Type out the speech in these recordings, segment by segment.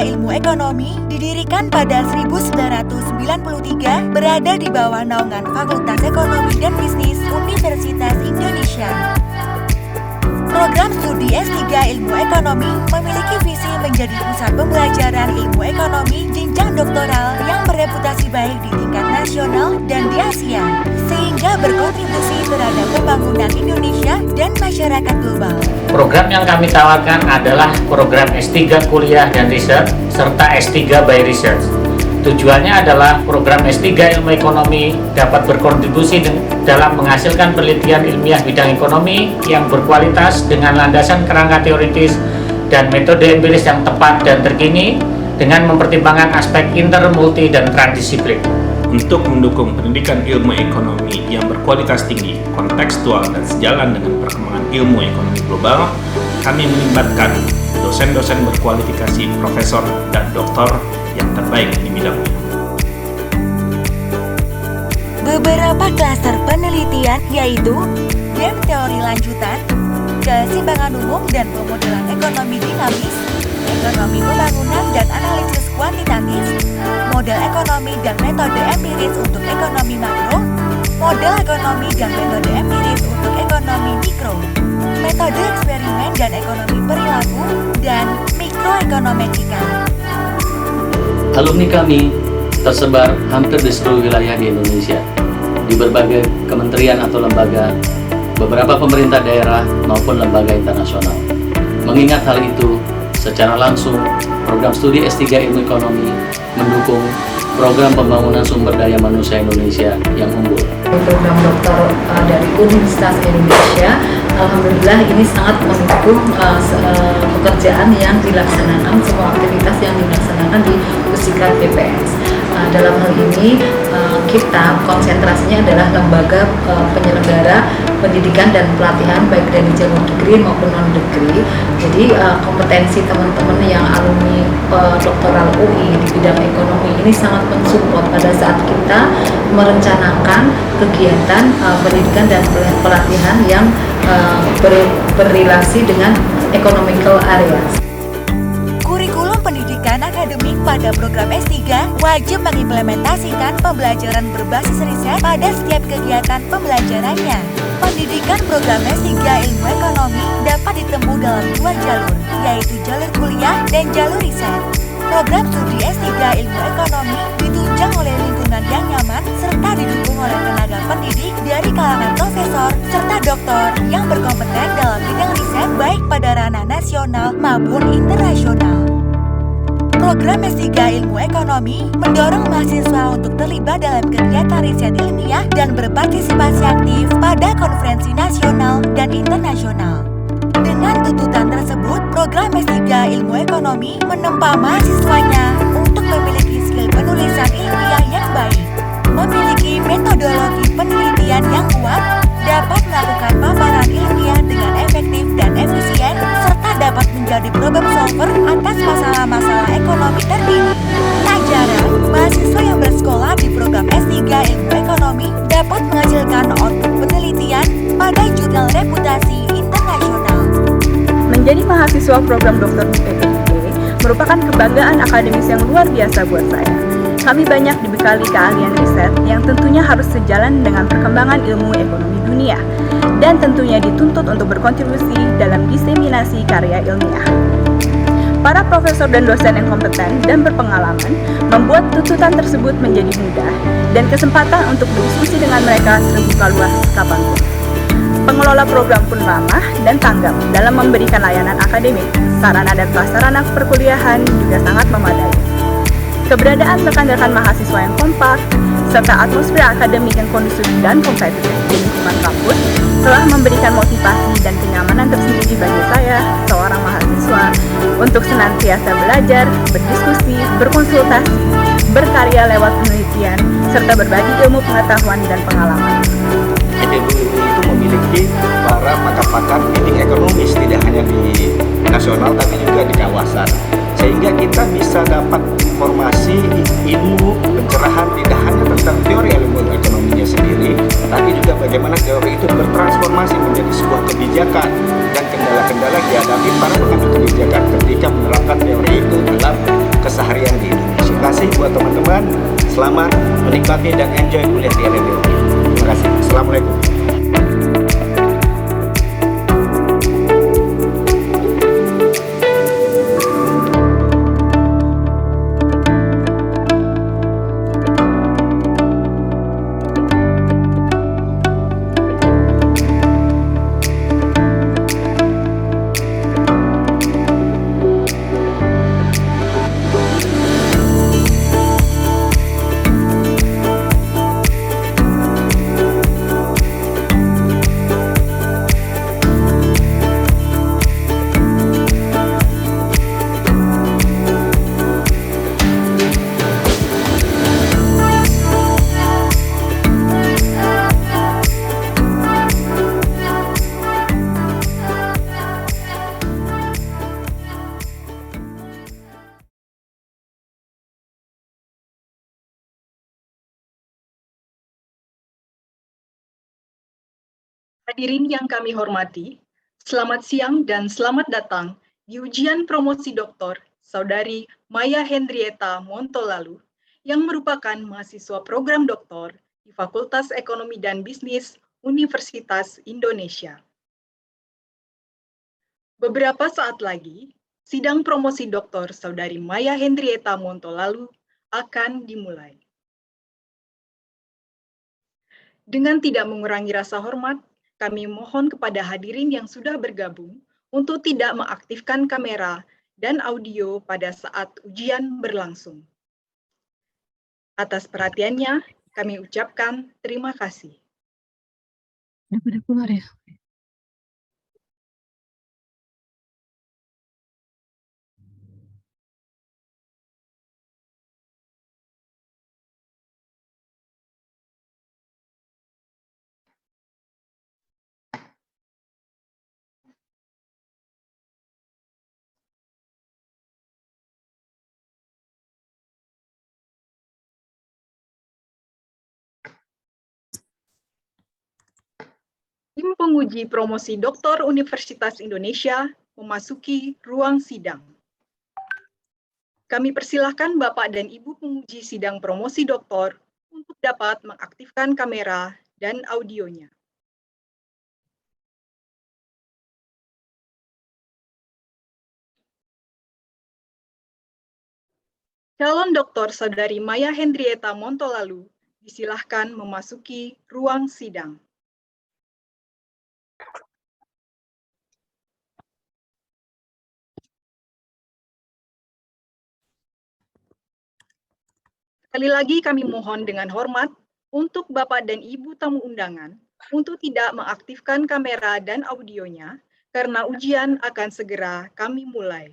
Ilmu Ekonomi didirikan pada 1993, berada di bawah naungan Fakultas Ekonomi dan Bisnis Universitas Indonesia. Program studi S3 Ilmu Ekonomi memiliki visi menjadi pusat pembelajaran ilmu ekonomi jenjang doktoral yang bereputasi baik di tingkat nasional dan di Asia, sehingga berkontribusi terhadap pembangunan Indonesia dan masyarakat global. Program yang kami tawarkan adalah program S3 Kuliah dan Riset serta S3 by Research. Tujuannya adalah program S3 Ilmu Ekonomi dapat berkontribusi dalam menghasilkan penelitian ilmiah bidang ekonomi yang berkualitas dengan landasan kerangka teoritis dan metode empiris yang tepat dan terkini dengan mempertimbangkan aspek inter, multi, dan transdisiplin. Untuk mendukung pendidikan ilmu ekonomi yang berkualitas tinggi, kontekstual, dan sejalan dengan perkembangan ilmu ekonomi global, kami melibatkan dosen-dosen berkualifikasi profesor dan doktor yang terbaik di bidangnya. Beberapa klaster penelitian yaitu game teori lanjutan, keseimbangan umum dan pemodelan ekonomi dinamis, ekonomi pembangunan dan analisis kuantitatif, model ekonomi dan metode empiris untuk ekonomi makro, model ekonomi dan metode empiris untuk ekonomi mikro, metode eksperimen dan ekonomi perilaku, dan mikroekonometrika. Alumni kami tersebar hampir di seluruh wilayah di Indonesia, di berbagai kementerian atau lembaga, beberapa pemerintah daerah maupun lembaga internasional. Mengingat hal itu, secara langsung, program studi S3 Ilmu Ekonomi mendukung program pembangunan sumber daya manusia Indonesia yang unggul. Program doktor dari Universitas Indonesia, alhamdulillah ini sangat mendukung pekerjaan yang dilaksanakan, semua aktivitas yang dilaksanakan di Pusikrat BPS. Dalam hal ini kita konsentrasinya adalah lembaga penyelenggara pendidikan dan pelatihan baik dari jalur degree maupun non degree. Jadi kompetensi teman-teman yang alumni doktoral UI di bidang ekonomi ini sangat mensupport pada saat kita merencanakan kegiatan pendidikan dan pelatihan yang berrelasi dengan economical areas. Kurikulum pendidikan akademik pada program S3 wajib mengimplementasikan pembelajaran berbasis riset pada setiap kegiatan pembelajarannya. Pendidikan program S3 Ilmu Ekonomi dapat ditempuh dalam dua jalur, yaitu jalur kuliah dan jalur riset. Program studi S3 Ilmu Ekonomi ditunjang oleh lingkungan yang nyaman serta didukung oleh tenaga pendidik dari kalangan profesor serta doktor yang berkompeten dalam bidang riset baik pada ranah nasional maupun internasional. Program S3 Ilmu Ekonomi mendorong mahasiswa untuk terlibat dalam kegiatan riset ilmiah dan berpartisipasi aktif pada konferensi nasional dan internasional. Dengan tuntutan tersebut, program S3 Ilmu Ekonomi menempa mahasiswanya untuk memiliki skill penulisan ilmiah yang baik, memiliki metodologi penelitian yang kuat, dapat melakukan paparan ilmiah dengan efektif dan efisien, serta dapat menjadi problem solver atas masalah-masalah ekonomi terkini. Tak jarang, mahasiswa yang bersekolah di program S3 Ilmu Ekonomi dapat menghasilkan output penelitian pada jurnal reputasi internasional. Menjadi mahasiswa program Dr. PPIP merupakan kebanggaan akademis yang luar biasa buat saya. Kami banyak dibekali keahlian riset yang tentunya harus sejalan dengan perkembangan ilmu ekonomi dunia dan tentunya dituntut untuk berkontribusi dalam diseminasi karya ilmiah. Para profesor dan dosen yang kompeten dan berpengalaman membuat tuntutan tersebut menjadi mudah dan kesempatan untuk berdiskusi dengan mereka terbuka luas kapanpun. Pengelola program pun ramah dan tanggap dalam memberikan layanan akademik, sarana dan prasarana perkuliahan juga sangat memadai. Keberadaan rekan-rekan mahasiswa yang kompak, serta atmosfer akademik yang kondusif dan kompetitif di lingkungan kampus telah memberikan motivasi dan kenyamanan tersendiri bagi saya, seorang mahasiswa, untuk senantiasa belajar, berdiskusi, berkonsultasi, berkarya lewat penelitian, serta berbagi ilmu pengetahuan dan pengalaman. ITB itu memiliki para pakar-pakar bidang ekonomis tidak hanya di nasional tapi juga di kawasan, sehingga kita bisa dapat informasi, ilmu, pencerahan tidak hanya tentang teori ilmu ekonominya sendiri, tapi juga bagaimana teori itu bertransformasi menjadi sebuah kebijakan dan kendala-kendala dihadapi para pengambil kebijakan ketika menerapkan teori itu dalam tayang di Indonesia. Terima kasih buat teman-teman. Selamat menikmati dan enjoy kuliah di LMUI. Terima kasih. Assalamualaikum. Hadirin yang kami hormati, selamat siang dan selamat datang di ujian promosi doktor Saudari Maya Hendrieta Montolalu yang merupakan mahasiswa program doktor di Fakultas Ekonomi dan Bisnis Universitas Indonesia. Beberapa saat lagi, sidang promosi doktor Saudari Maya Hendrieta Montolalu akan dimulai. Dengan tidak mengurangi rasa hormat, kami mohon kepada hadirin yang sudah bergabung untuk tidak mengaktifkan kamera dan audio pada saat ujian berlangsung. Atas perhatiannya, kami ucapkan terima kasih. Udah keluar ya? Tim penguji promosi Doktor Universitas Indonesia memasuki ruang sidang. Kami persilahkan Bapak dan Ibu penguji sidang promosi doktor untuk dapat mengaktifkan kamera dan audionya. Calon Doktor Saudari Maya Hendrieta Montolalu disilahkan memasuki ruang sidang. Sekali lagi kami mohon dengan hormat untuk Bapak dan Ibu tamu undangan untuk tidak mengaktifkan kamera dan audionya karena ujian akan segera kami mulai.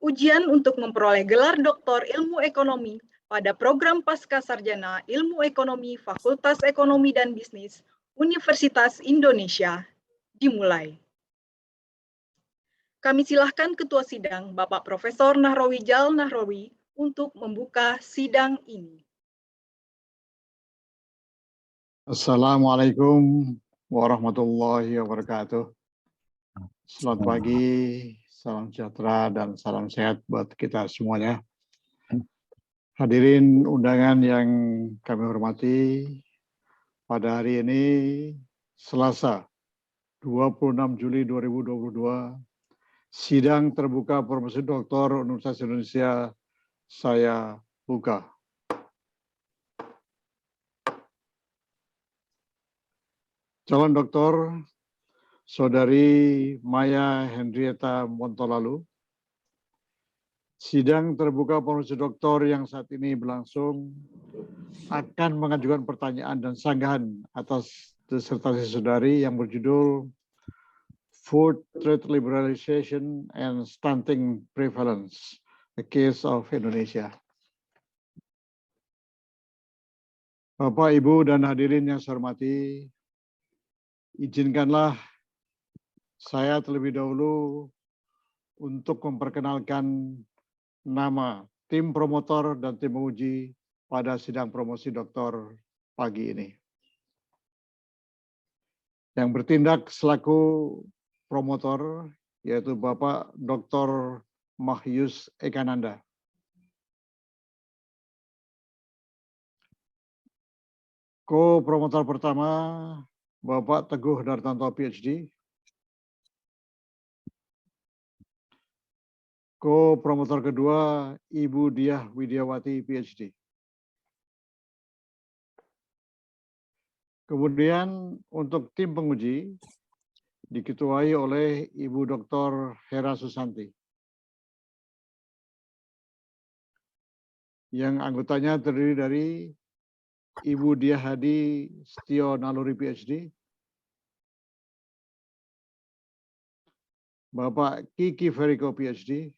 Ujian untuk memperoleh gelar Doktor Ilmu Ekonomi pada program Pascasarjana Ilmu Ekonomi Fakultas Ekonomi dan Bisnis Universitas Indonesia dimulai. Kami silahkan Ketua Sidang Bapak Profesor Nahrawi Jal Nahrawi untuk membuka sidang ini. Assalamualaikum warahmatullahi wabarakatuh. Selamat pagi, salam sejahtera dan salam sehat buat kita semuanya. Hadirin undangan yang kami hormati, pada hari ini Selasa 26 Juli 2022, sidang terbuka promosi doktor Universitas Indonesia saya buka. Calon doktor Saudari Maya Hendrieta Montolalu, sidang terbuka promosi doktor yang saat ini berlangsung akan mengajukan pertanyaan dan sanggahan atas disertasi saudari yang berjudul Food Trade Liberalization and Stunting Prevalence, the Case of Indonesia. Bapak, Ibu, dan hadirin yang saya hormati, izinkanlah saya terlebih dahulu untuk memperkenalkan nama tim promotor dan tim uji pada sidang promosi doktor pagi ini. Yang bertindak selaku promotor yaitu Bapak Dr. Mahyus Ekananda. Co-promotor pertama, Bapak Teguh Dartanto, PhD. Co-promotor kedua, Ibu Diah Widiawati, PhD. Kemudian untuk tim penguji, diketuai oleh Ibu Dr. Hera Susanti, yang anggotanya terdiri dari Ibu Diah Hadi Setio Naluri, PhD, Bapak Kiki Feriko, PhD,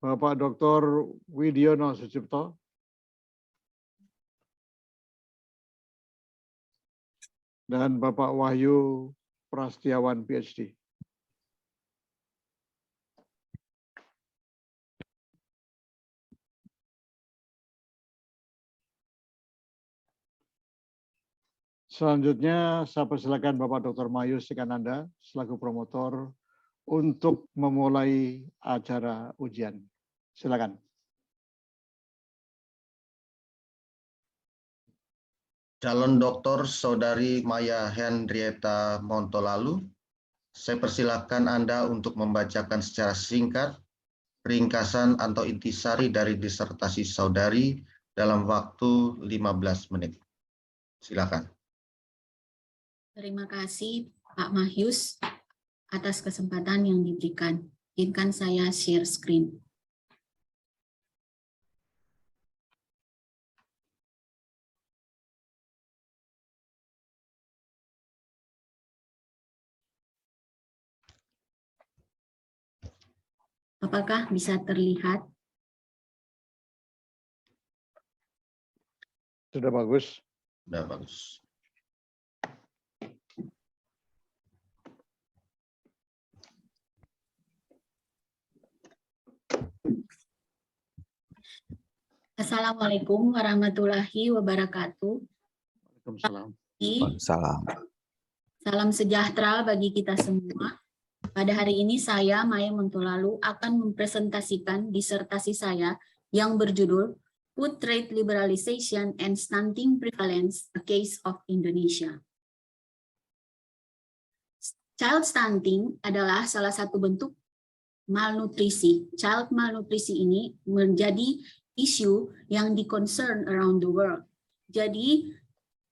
Bapak Dr. Widiono Sucipto, dan Bapak Wahyu Prastiawan, PhD. Selanjutnya, saya persilakan Bapak Dr. Mahyus Ekananda selaku promotor untuk memulai acara ujian. Silakan. Calon Doktor Saudari Maya Henrietta Montolalu, saya persilakan Anda untuk membacakan secara singkat ringkasan atau intisari dari disertasi saudari dalam waktu 15 menit. Silakan. Terima kasih Pak Mahyus atas kesempatan yang diberikan. Izinkan saya share screen. Apakah bisa terlihat? Sudah bagus. Sudah bagus. Assalamualaikum warahmatullahi wabarakatuh. Waalaikumsalam. Waalaikumsalam. Salam sejahtera bagi kita semua. Pada hari ini saya, Maya Montolalu, akan mempresentasikan disertasi saya yang berjudul Food Trade Liberalization and Stunting Prevalence, A Case of Indonesia. Child stunting adalah salah satu bentuk malnutrisi. Child malnutrisi ini menjadi isu yang di-concern around the world. Jadi,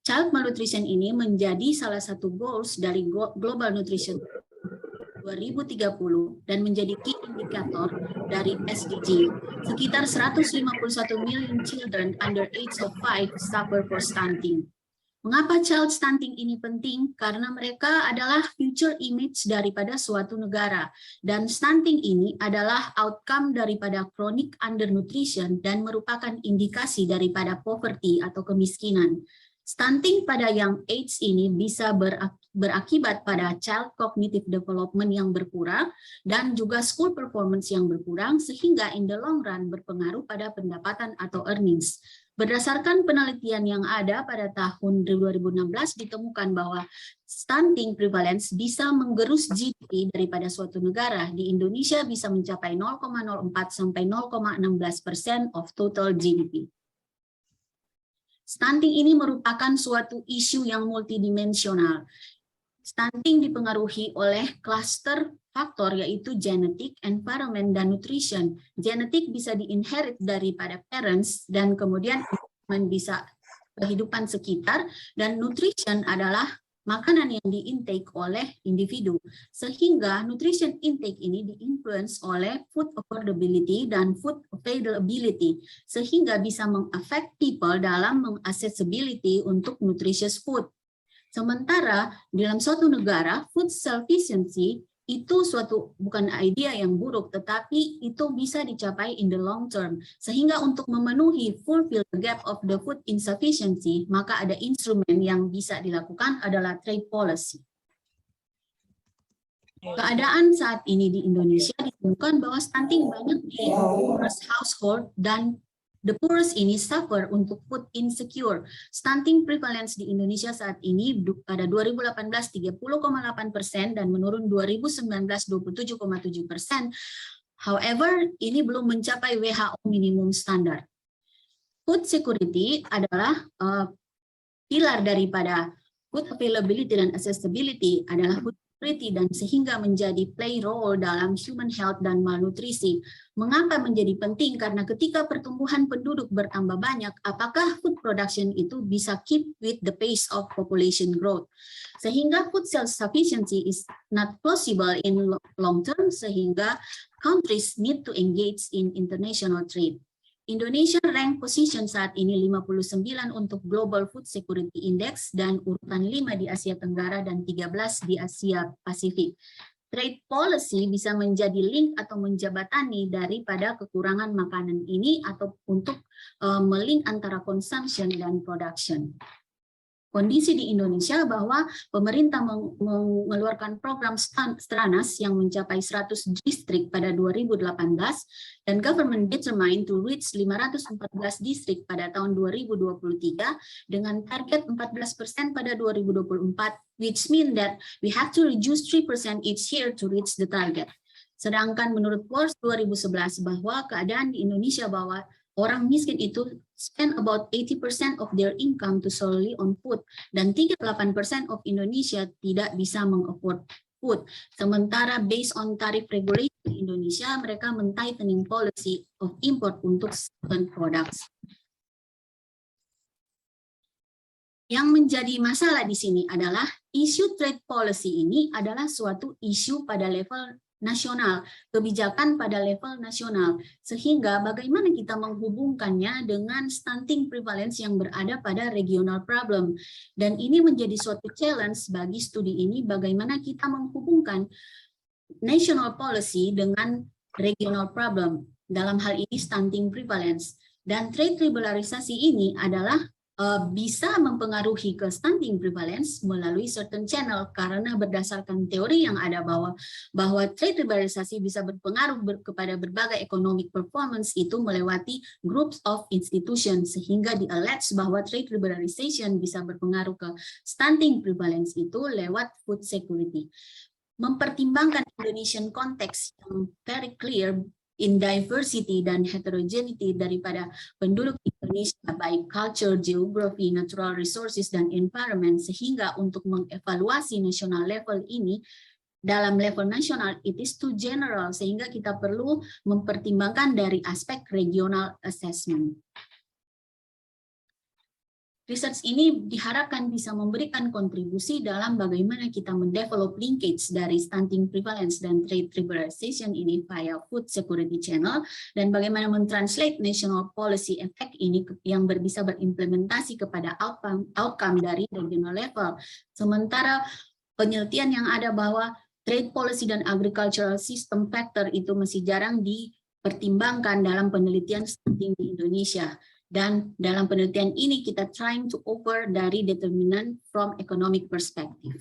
child malnutrition ini menjadi salah satu goals dari Global Nutrition 2030 dan menjadi key indikator dari SDG. Sekitar 151 million children under age of 5 suffer for stunting. Mengapa child stunting ini penting? Karena mereka adalah future image daripada suatu negara. Dan stunting ini adalah outcome daripada chronic undernutrition dan merupakan indikasi daripada poverty atau kemiskinan. Stunting pada young age ini bisa berakibat pada child cognitive development yang berkurang dan juga school performance yang berkurang, sehingga in the long run berpengaruh pada pendapatan atau earnings. Berdasarkan penelitian yang ada pada tahun 2016 ditemukan bahwa stunting prevalence bisa menggerus GDP daripada suatu negara. Di Indonesia bisa mencapai 0,04 sampai 0,16% of total GDP. Stunting ini merupakan suatu isu yang multidimensional. Stunting dipengaruhi oleh klaster faktor yaitu genetik, environment, dan nutrition. Genetik bisa di-inherit daripada parents dan kemudian bisa kehidupan sekitar, dan nutrition adalah makanan yang di-intake oleh individu. Sehingga nutrition intake ini di-influence oleh food affordability dan food availability, sehingga bisa meng-affect people dalam meng-accessibility untuk nutritious food. Sementara dalam suatu negara, food self-sufficiency itu suatu bukan idea yang buruk, tetapi itu bisa dicapai in the long term. Sehingga untuk memenuhi fulfill the gap of the food insufficiency, maka ada instrumen yang bisa dilakukan adalah trade policy. Keadaan saat ini di Indonesia ditemukan bahwa stunting banyak di household dan the poorest ini suffer untuk food insecure. Stunting prevalence di Indonesia saat ini pada 2018 30,8% dan menurun 2019 27,7%. However, ini belum mencapai WHO minimum standar. Food security adalah pilar daripada food availability dan accessibility adalah food security dan sehingga menjadi play role dalam human health dan malnutrisi. Mengapa menjadi penting? Karena ketika pertumbuhan penduduk bertambah banyak, apakah food production itu bisa keep with the pace of population growth? Sehingga food self-sufficiency is not possible in long term, sehingga countries need to engage in international trade. Indonesia rank position saat ini 59 untuk Global Food Security Index dan urutan 5 di Asia Tenggara dan 13 di Asia Pasifik. Trade policy bisa menjadi link atau menjabatani daripada kekurangan makanan ini atau untuk melink antara consumption dan production. Kondisi di Indonesia bahwa pemerintah mengeluarkan program Stranas yang mencapai 100 distrik pada 2018 dan government determined to reach 514 distrik pada tahun 2023 dengan target 14% pada 2024, which mean that we have to reduce 3% each year to reach the target. Sedangkan menurut Wars 2011 bahwa keadaan di Indonesia bahwa orang miskin itu spend about 80% of their income to solely on food dan 38% of Indonesia tidak bisa mengafford food. Sementara based on tarif regulation di Indonesia, mereka men-tightening policy of import untuk certain products. Yang menjadi masalah di sini adalah isu trade policy ini adalah suatu isu pada level nasional, kebijakan pada level nasional, sehingga bagaimana kita menghubungkannya dengan stunting prevalence yang berada pada regional problem. Dan ini menjadi suatu challenge bagi studi ini, bagaimana kita menghubungkan national policy dengan regional problem, dalam hal ini stunting prevalence. Dan trade liberalisasi ini adalah bisa mempengaruhi ke stunting prevalence melalui certain channel karena berdasarkan teori yang ada bahwa trade liberalisasi bisa berpengaruh kepada berbagai economic performance itu melewati groups of institutions sehingga di-allege bahwa trade liberalization bisa berpengaruh ke stunting prevalence itu lewat food security. Mempertimbangkan Indonesian context yang very clear in diversity dan heterogeneity daripada penduduk Indonesia baik culture, geography, natural resources, dan environment sehingga untuk mengevaluasi national level ini dalam level nasional it is too general sehingga kita perlu mempertimbangkan dari aspek regional assessment. Research ini diharapkan bisa memberikan kontribusi dalam bagaimana kita mendevelop linkage dari stunting prevalence dan trade liberalization ini via food security channel dan bagaimana mentranslate national policy effect ini yang bisa berimplementasi kepada outcome dari regional level. Sementara penelitian yang ada bahwa trade policy dan agricultural system factor itu masih jarang dipertimbangkan dalam penelitian stunting di Indonesia. Dan dalam penelitian ini kita trying to offer dari determinant from economic perspective.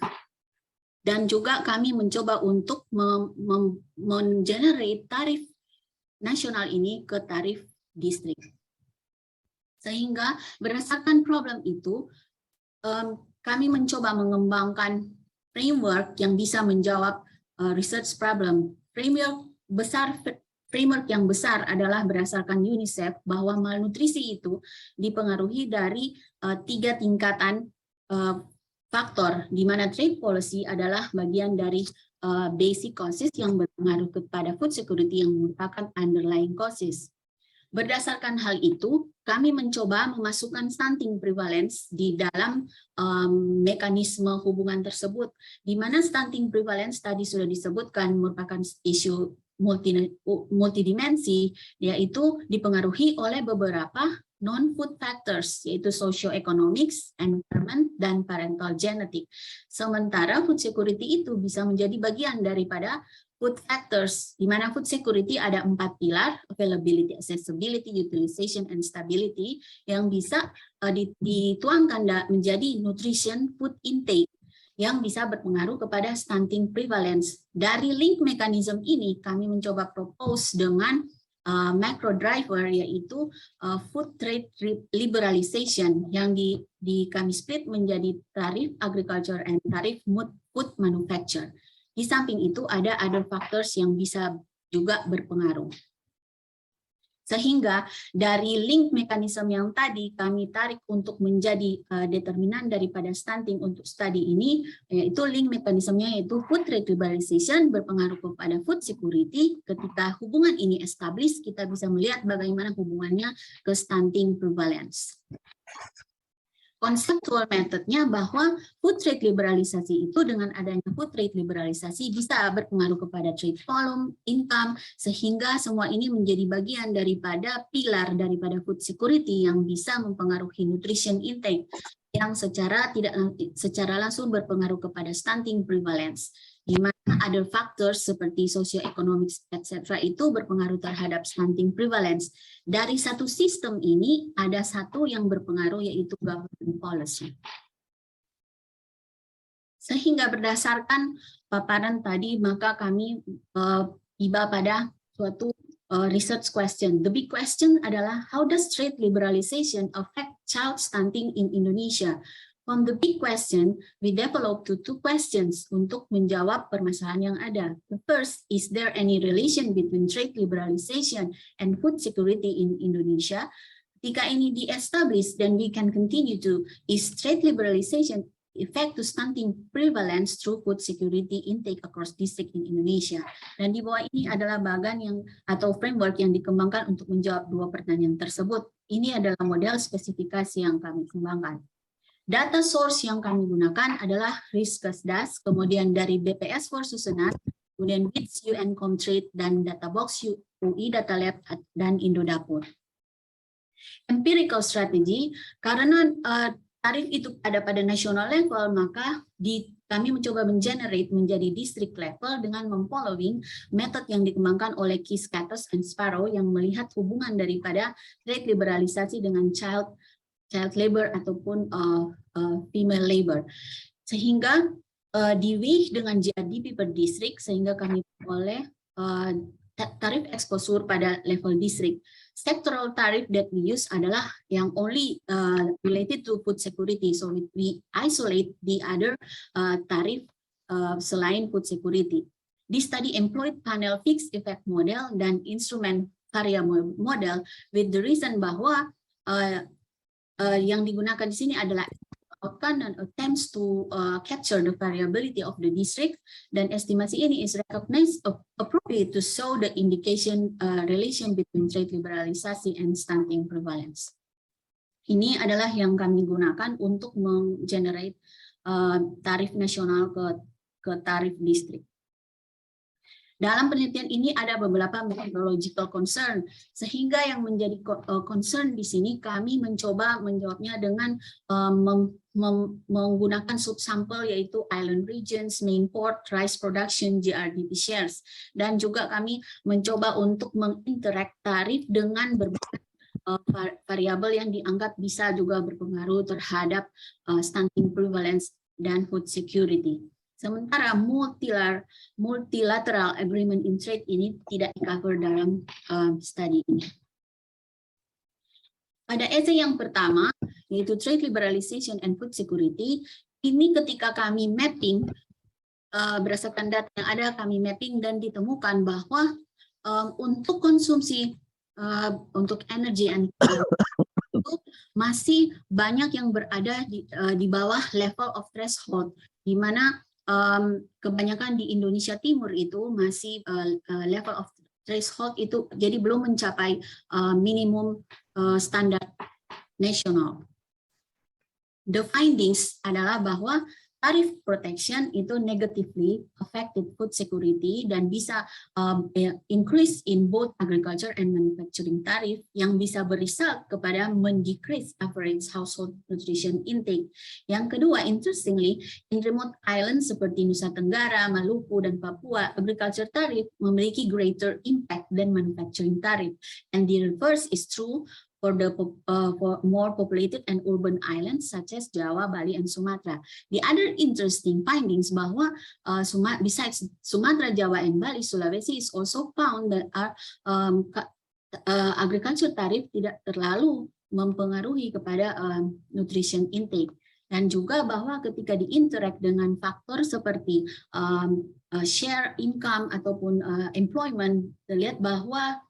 Dan juga kami mencoba untuk men-generate tarif nasional ini ke tarif distrik. Sehingga berdasarkan problem itu, kami mencoba mengembangkan framework yang bisa menjawab research problem. Framework yang besar adalah berdasarkan UNICEF bahwa malnutrisi itu dipengaruhi dari 3 tingkatan faktor, di mana trade policy adalah bagian dari basic causes yang berpengaruh kepada food security yang merupakan underlying causes. Berdasarkan hal itu, kami mencoba memasukkan stunting prevalence di dalam mekanisme hubungan tersebut, di mana stunting prevalence tadi sudah disebutkan merupakan isu multidimensi, yaitu dipengaruhi oleh beberapa non-food factors, yaitu socio-economics, environment, dan parental genetic. Sementara food security itu bisa menjadi bagian daripada food factors, di mana food security ada 4 pilar, availability, accessibility, utilization, and stability, yang bisa dituangkan menjadi nutrition food intake, yang bisa berpengaruh kepada stunting prevalence. Dari link mechanism ini, kami mencoba propose dengan macro driver, yaitu food trade liberalization yang kami split menjadi tarif agriculture and tarif food manufacture. Di samping itu ada other factors yang bisa juga berpengaruh. Sehingga dari link mekanisme yang tadi kami tarik untuk menjadi determinan daripada stunting untuk studi ini, yaitu link mekanismenya yaitu food trade liberalization berpengaruh kepada food security. Ketika hubungan ini established, kita bisa melihat bagaimana hubungannya ke stunting prevalence. Konseptual metodnya bahwa food trade liberalisasi itu dengan adanya food trade liberalisasi bisa berpengaruh kepada trade volume, income, sehingga semua ini menjadi bagian daripada pilar daripada food security yang bisa mempengaruhi nutrition intake yang secara langsung berpengaruh kepada stunting prevalence, di mana other factors seperti socio-economic etc. itu berpengaruh terhadap stunting prevalence. Dari satu sistem ini ada satu yang berpengaruh yaitu government policy. Sehingga berdasarkan paparan tadi maka kami tiba pada suatu research question. The big question adalah how does trade liberalization affect child stunting in Indonesia? From the big question, we developed two questions untuk menjawab permasalahan yang ada. The first, is there any relation between trade liberalization and food security in Indonesia? Ketika ini di-establish, then we can continue to, is trade liberalization effect to stunting prevalence through food security intake across district in Indonesia. Dan di bawah ini adalah bagan yang atau framework yang dikembangkan untuk menjawab dua pertanyaan tersebut. Ini adalah model spesifikasi yang kami kembangkan. Data source yang kami gunakan adalah Riskesdas, kemudian dari BPS for Susunan, kemudian WITS UN Comtrade, dan Databox UI Data Lab, dan Indodapur. Empirical strategy, karena tarif itu ada pada national level, maka kami mencoba mengenerate menjadi district level dengan memfollowing metode yang dikembangkan oleh Kiskatos and Sparrow yang melihat hubungan daripada trade liberalisasi dengan child labor ataupun female labor. Sehingga di-weigh dengan GRDP per district, sehingga kami oleh tarif exposure pada level district. Sectoral tariff that we use adalah yang only related to food security, so we isolate the other tarif selain food security. This study employed panel fixed effect model dan instrument variable model with the reason bahwa yang digunakan di sini adalah outcome dan attempts to capture the variability of the district, dan estimasi ini is recognized appropriate to show the indication relation between trade liberalisasi and stunting prevalence. Ini adalah yang kami gunakan untuk menggenerate tarif nasional ke tarif distrik. Dalam penelitian ini ada beberapa methodological concern, sehingga yang menjadi concern di sini kami mencoba menjawabnya dengan menggunakan subsampel yaitu island regions, main port, rice production, GRDP shares, dan juga kami mencoba untuk menginteract tarif dengan berbagai variabel yang dianggap bisa juga berpengaruh terhadap stunting prevalence dan food security. Sementara multilateral agreement in trade ini tidak di-cover dalam studi ini. Pada essay yang pertama, yaitu trade liberalization and food security, ini ketika kami mapping, berdasarkan data yang ada, kami mapping dan ditemukan bahwa untuk konsumsi untuk energi and itu masih banyak yang berada di bawah level of threshold, di mana kebanyakan di Indonesia Timur itu masih level of threshold itu jadi belum mencapai minimum standar nasional. The findings adalah bahwa tarif protection itu negatively affected food security dan bisa increase in both agriculture and manufacturing tarif yang bisa beresult kepada mendecrease average household nutrition intake. Yang kedua, interestingly, in remote islands seperti Nusa Tenggara, Maluku, dan Papua, agriculture tarif memiliki greater impact than manufacturing tarif. And the reverse is true for more populated and urban islands such as Jawa, Bali, and Sumatra. The other interesting findings bahwa besides Sumatra, Jawa, and Bali, Sulawesi is also found that are agriculture tarif tidak terlalu mempengaruhi kepada nutrition intake. Dan juga bahwa ketika diinteract dengan faktor seperti share income ataupun employment, terlihat bahwa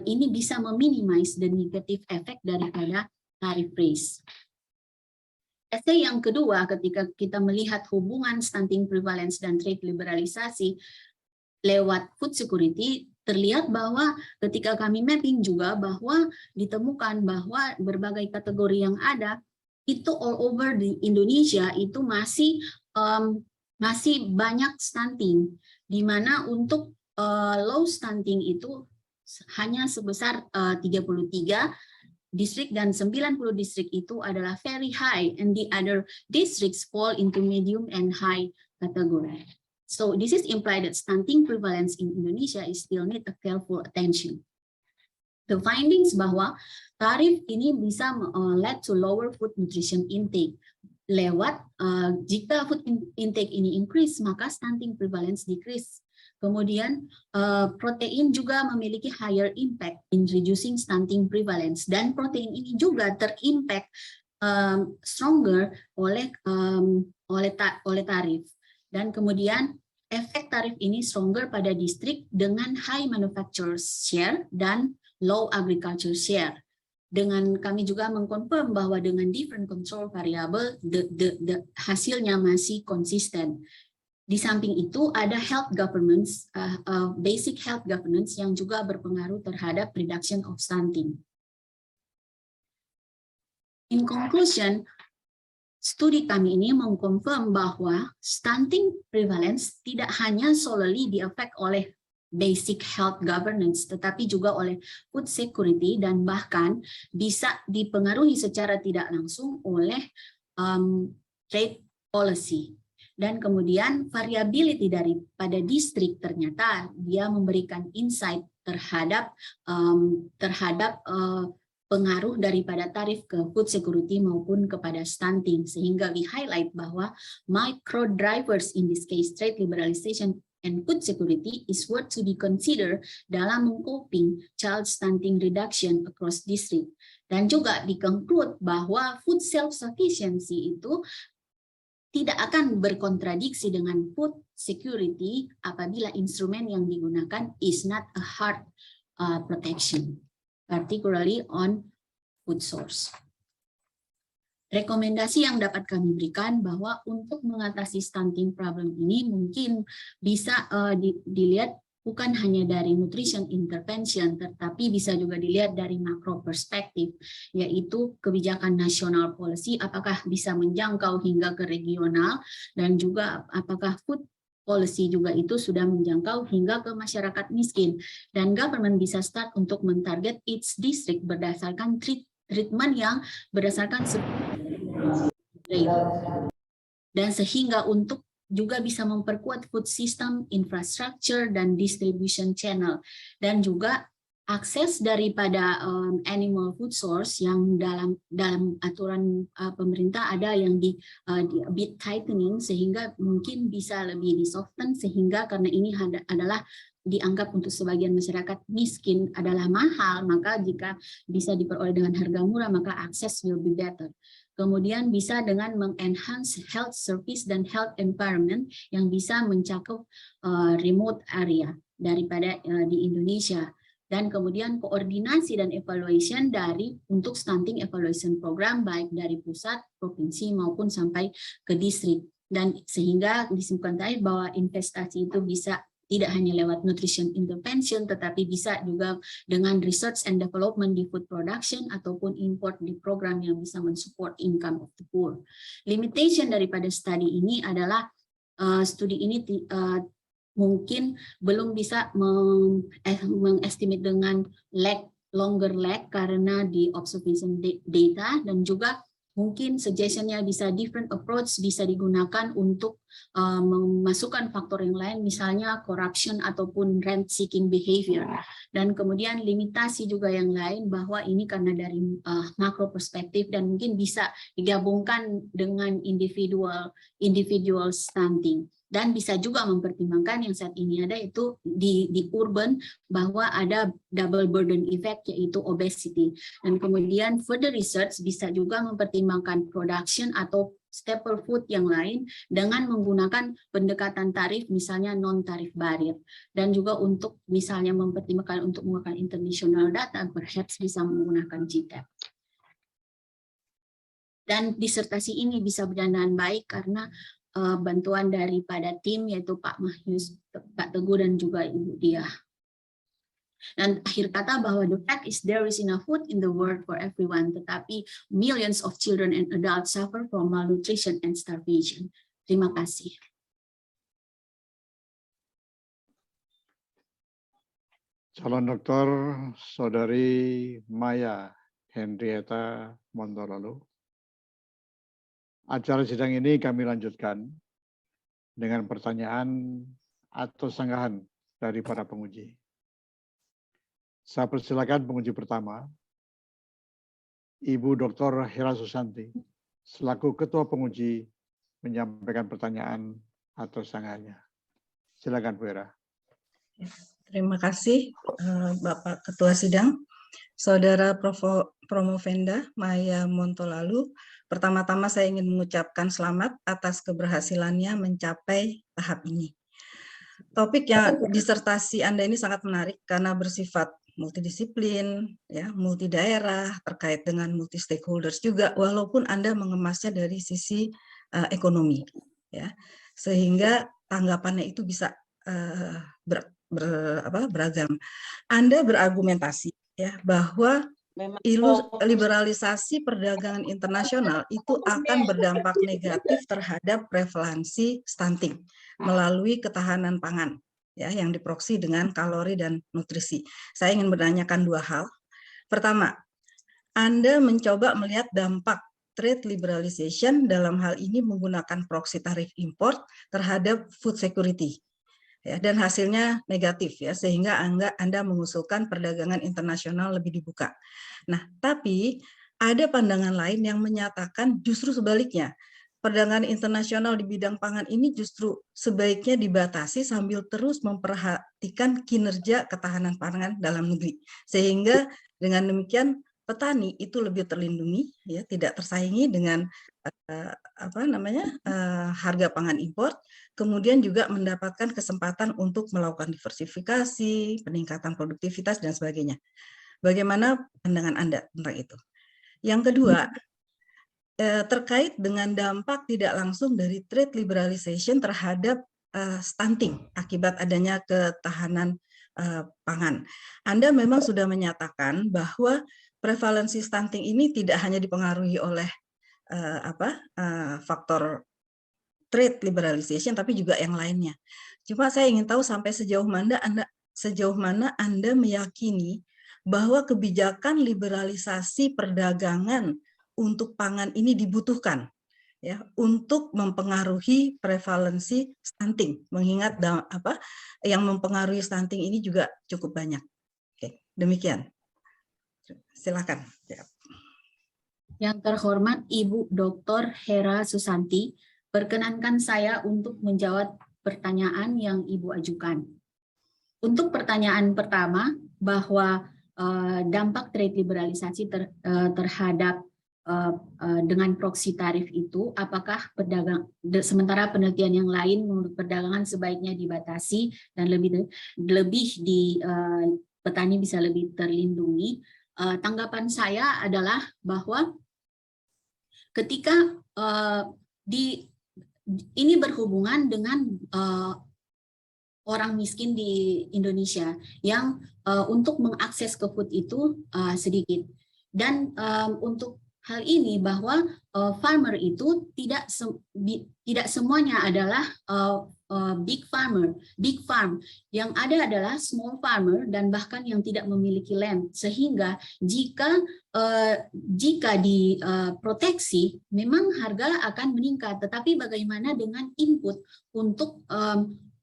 ini bisa meminimize the negative effect daripada tarif raise. Essay yang kedua, ketika kita melihat hubungan stunting prevalence dan trade liberalisasi lewat food security, terlihat bahwa ketika kami mapping juga bahwa ditemukan bahwa berbagai kategori yang ada itu all over di Indonesia itu masih banyak stunting, di mana untuk low stunting itu hanya sebesar 33 distrik dan 90 distrik itu adalah very high, and the other districts fall into medium and high category. So this is implied that stunting prevalence in Indonesia is still need a careful attention. The findings bahwa tarif ini bisa lead to lower food nutrition intake. Lewat jika food intake ini increase, maka stunting prevalence decrease. Kemudian protein juga memiliki higher impact in reducing stunting prevalence, dan protein ini juga terimpact stronger oleh tarif. Dan kemudian efek tarif ini stronger pada distrik dengan high manufacturer share dan low agriculture share. Dengan kami juga mengkonfirm bahwa dengan different control variable, hasilnya masih konsisten. Di samping itu ada health governance, basic health governance yang juga berpengaruh terhadap reduction of stunting. In conclusion, studi kami ini mengkonfirm bahwa stunting prevalence tidak hanya solely di-affect oleh basic health governance, tetapi juga oleh food security, dan bahkan bisa dipengaruhi secara tidak langsung oleh trade policy. Dan kemudian variability daripada distrik ternyata dia memberikan insight terhadap pengaruh daripada tarif ke food security maupun kepada stunting, sehingga we highlight bahwa micro drivers, in this case trade liberalization and food security, is worth to be considered dalam mengcoping child stunting reduction across district. Dan juga di-conclude bahwa food self-sufficiency itu tidak akan berkontradiksi dengan food security apabila instrumen yang digunakan is not a hard protection, particularly on food source. Rekomendasi yang dapat kami berikan bahwa untuk mengatasi stunting problem ini mungkin bisa dilihat bukan hanya dari nutrition intervention, tetapi bisa juga dilihat dari makro perspektif, yaitu kebijakan nasional policy, apakah bisa menjangkau hingga ke regional, dan juga apakah food policy juga itu sudah menjangkau hingga ke masyarakat miskin. Dan government bisa start untuk mentarget each district berdasarkan treatment yang berdasarkan dan sehingga untuk juga bisa memperkuat food system, infrastructure, dan distribution channel, dan juga akses daripada animal food source yang dalam aturan pemerintah ada yang di bit tightening, sehingga mungkin bisa lebih di soften, sehingga karena ini adalah dianggap untuk sebagian masyarakat miskin adalah mahal, maka jika bisa diperoleh dengan harga murah maka akses will be better. Kemudian bisa dengan mengenhance health service dan health environment yang bisa mencakup remote area daripada di Indonesia. Dan kemudian koordinasi dan evaluation untuk stunting evaluation program baik dari pusat, provinsi maupun sampai ke distrik. Dan sehingga disimpulkan tadi bahwa investasi itu bisa tidak hanya lewat nutrition intervention, tetapi bisa juga dengan research and development di food production ataupun import di program yang bisa mensupport income of the poor. Limitation daripada studi ini adalah studi ini mungkin belum bisa mengestimate dengan longer lag karena di observation data, dan juga mungkin suggestionnya bisa different approach bisa digunakan untuk memasukkan faktor yang lain, misalnya corruption ataupun rent seeking behavior. Dan kemudian limitasi juga yang lain bahwa ini karena dari makro perspektif dan mungkin bisa digabungkan dengan individual stunting. Dan bisa juga mempertimbangkan yang saat ini ada itu di urban, bahwa ada double burden effect, yaitu obesity. Dan kemudian further research bisa juga mempertimbangkan production atau staple food yang lain dengan menggunakan pendekatan tarif, misalnya non-tarif barrier. Dan juga untuk misalnya mempertimbangkan untuk menggunakan international data, perhaps bisa menggunakan GTAP. Dan disertasi ini bisa berjalan baik karena bantuan daripada tim, yaitu Pak Mahyus, Pak Teguh, dan juga Ibu Diah. Dan akhir kata bahwa the fact is there is enough food in the world for everyone, tetapi millions of children and adults suffer from malnutrition and starvation. Terima kasih. Calon Doktor Saudari Maya Henrietta Montolalu. Acara sidang ini kami lanjutkan dengan pertanyaan atau sanggahan dari para penguji. Saya persilakan penguji pertama, Ibu Dr. Hera Susanti, selaku Ketua Penguji, menyampaikan pertanyaan atau sanggahannya. Silakan Bu Hera. Terima kasih Bapak Ketua Sidang. Saudara Promovenda Maya Montolalu, pertama-tama saya ingin mengucapkan selamat atas keberhasilannya mencapai tahap ini. Topik yang disertasi Anda ini sangat menarik karena bersifat multidisiplin, ya, multi daerah, terkait dengan multi stakeholders juga, walaupun Anda mengemasnya dari sisi ekonomi, ya, sehingga tanggapannya itu bisa beragam. Anda berargumentasi, ya, bahwa liberalisasi perdagangan internasional itu akan berdampak negatif terhadap prevalensi stunting melalui ketahanan pangan, ya, yang diproksi dengan kalori dan nutrisi. Saya ingin menanyakan dua hal. Pertama, Anda mencoba melihat dampak trade liberalization dalam hal ini menggunakan proxy tarif import terhadap food security. Ya, dan hasilnya negatif, ya, sehingga Anda mengusulkan perdagangan internasional lebih dibuka. Nah, tapi ada pandangan lain yang menyatakan justru sebaliknya, perdagangan internasional di bidang pangan ini justru sebaiknya dibatasi sambil terus memperhatikan kinerja ketahanan pangan dalam negeri, sehingga dengan demikian petani itu lebih terlindungi, ya, tidak tersaingi dengan harga pangan impor, kemudian juga mendapatkan kesempatan untuk melakukan diversifikasi, peningkatan produktivitas, dan sebagainya. Bagaimana pandangan Anda tentang itu? Yang kedua, terkait dengan dampak tidak langsung dari trade liberalization terhadap stunting akibat adanya ketahanan pangan. Anda memang sudah menyatakan bahwa prevalensi stunting ini tidak hanya dipengaruhi oleh faktor trade liberalization, tapi juga yang lainnya. Cuma saya ingin tahu sampai sejauh mana Anda meyakini bahwa kebijakan liberalisasi perdagangan untuk pangan ini dibutuhkan, ya, untuk mempengaruhi prevalensi stunting, mengingat yang mempengaruhi stunting ini juga cukup banyak. Oke, demikian. Silakan. Ya. Yang terhormat Ibu Dr. Hera Susanti, perkenankan saya untuk menjawab pertanyaan yang Ibu ajukan. Untuk pertanyaan pertama, bahwa dampak trade liberalisasi terhadap dengan proxy tarif itu, apakah sementara penelitian yang lain menurut perdagangan sebaiknya dibatasi dan lebih di petani bisa lebih terlindungi. Tanggapan saya adalah bahwa ketika ini berhubungan dengan orang miskin di Indonesia yang untuk mengakses ke food itu sedikit, dan untuk hal ini bahwa farmer itu tidak semuanya adalah big farm, yang ada adalah small farmer dan bahkan yang tidak memiliki land, sehingga jika diproteksi memang harga akan meningkat, tetapi bagaimana dengan input untuk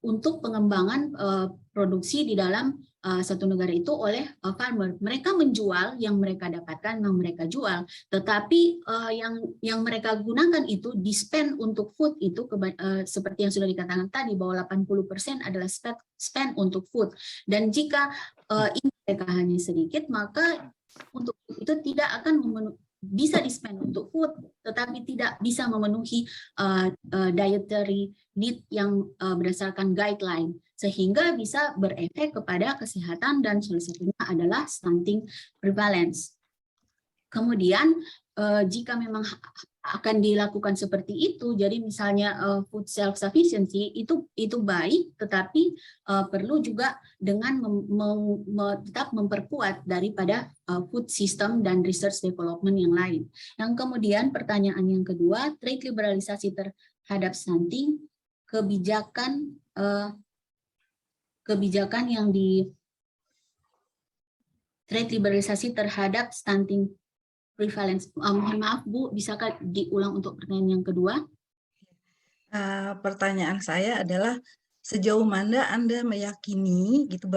untuk pengembangan produksi di dalam satu negara itu oleh farmer. Mereka menjual yang mereka dapatkan, yang mereka jual, tetapi yang mereka gunakan itu di-spend untuk food itu seperti yang sudah dikatakan tadi bahwa 80% adalah spend untuk food. Dan jika mereka hanya sedikit, maka untuk itu tidak akan bisa di-spend untuk food, tetapi tidak bisa memenuhi dietary need yang berdasarkan guideline, sehingga bisa berefek kepada kesehatan dan salah satunya adalah stunting prevalence. Kemudian jika memang akan dilakukan seperti itu, jadi misalnya food self sufficiency itu baik, tetapi perlu juga dengan tetap memperkuat daripada food system dan research development yang lain. Yang kemudian pertanyaan yang kedua, trade liberalisasi terhadap stunting, kebijakan yang di trade liberalisasi terhadap stunting prevalence. Mohon maaf Bu, bisakah diulang untuk pertanyaan yang kedua? Pertanyaan saya adalah sejauh mana Anda meyakini gitu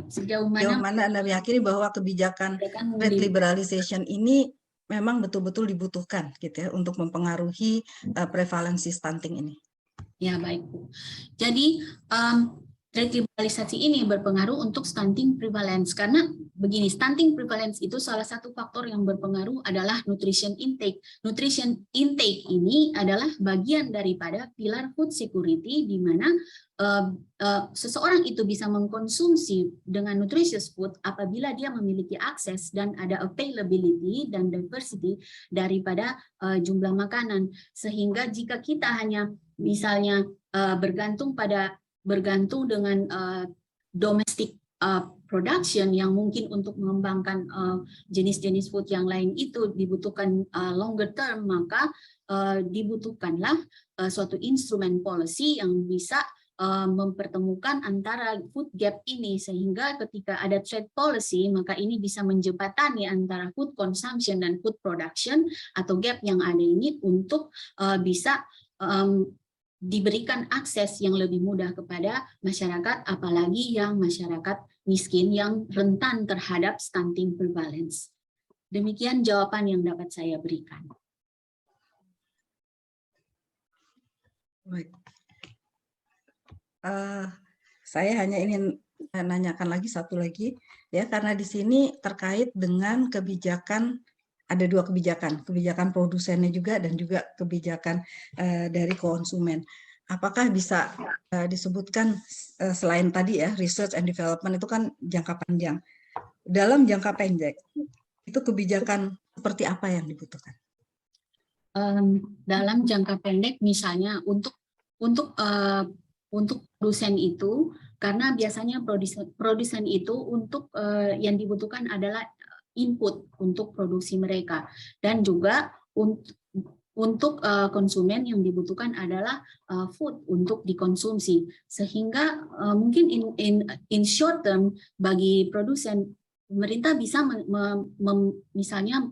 sejauh mana Anda meyakini bahwa kebijakan trade liberalization ini memang betul-betul dibutuhkan gitu ya untuk mempengaruhi prevalensi stunting ini? Ya, baik Bu. Jadi trade liberalisasi ini berpengaruh untuk stunting prevalence karena begini, stunting prevalence itu salah satu faktor yang berpengaruh adalah nutrition intake. Nutrition intake ini adalah bagian daripada pilar food security di mana seseorang itu bisa mengkonsumsi dengan nutritious food apabila dia memiliki akses dan ada availability dan diversity daripada jumlah makanan. Sehingga jika kita hanya misalnya bergantung dengan domestic production yang mungkin untuk mengembangkan jenis-jenis food yang lain itu dibutuhkan longer term, maka dibutuhkanlah suatu instrumen policy yang bisa mempertemukan antara food gap ini, sehingga ketika ada trade policy maka ini bisa menjembatani antara food consumption dan food production atau gap yang ada ini untuk bisa diberikan akses yang lebih mudah kepada masyarakat, apalagi yang masyarakat miskin yang rentan terhadap stunting prevalence. Demikian jawaban yang dapat saya berikan. Baik. Saya hanya ingin menanyakan satu lagi ya, karena di sini terkait dengan kebijakan. Ada dua kebijakan produsennya juga dan juga kebijakan dari konsumen. Apakah bisa disebutkan selain tadi ya research and development itu kan jangka panjang. Dalam jangka pendek itu kebijakan seperti apa yang dibutuhkan? Dalam jangka pendek misalnya untuk produsen itu, karena biasanya produsen itu untuk yang dibutuhkan adalah input untuk produksi mereka, dan juga untuk konsumen yang dibutuhkan adalah food untuk dikonsumsi, sehingga mungkin in short term bagi produsen, pemerintah bisa misalnya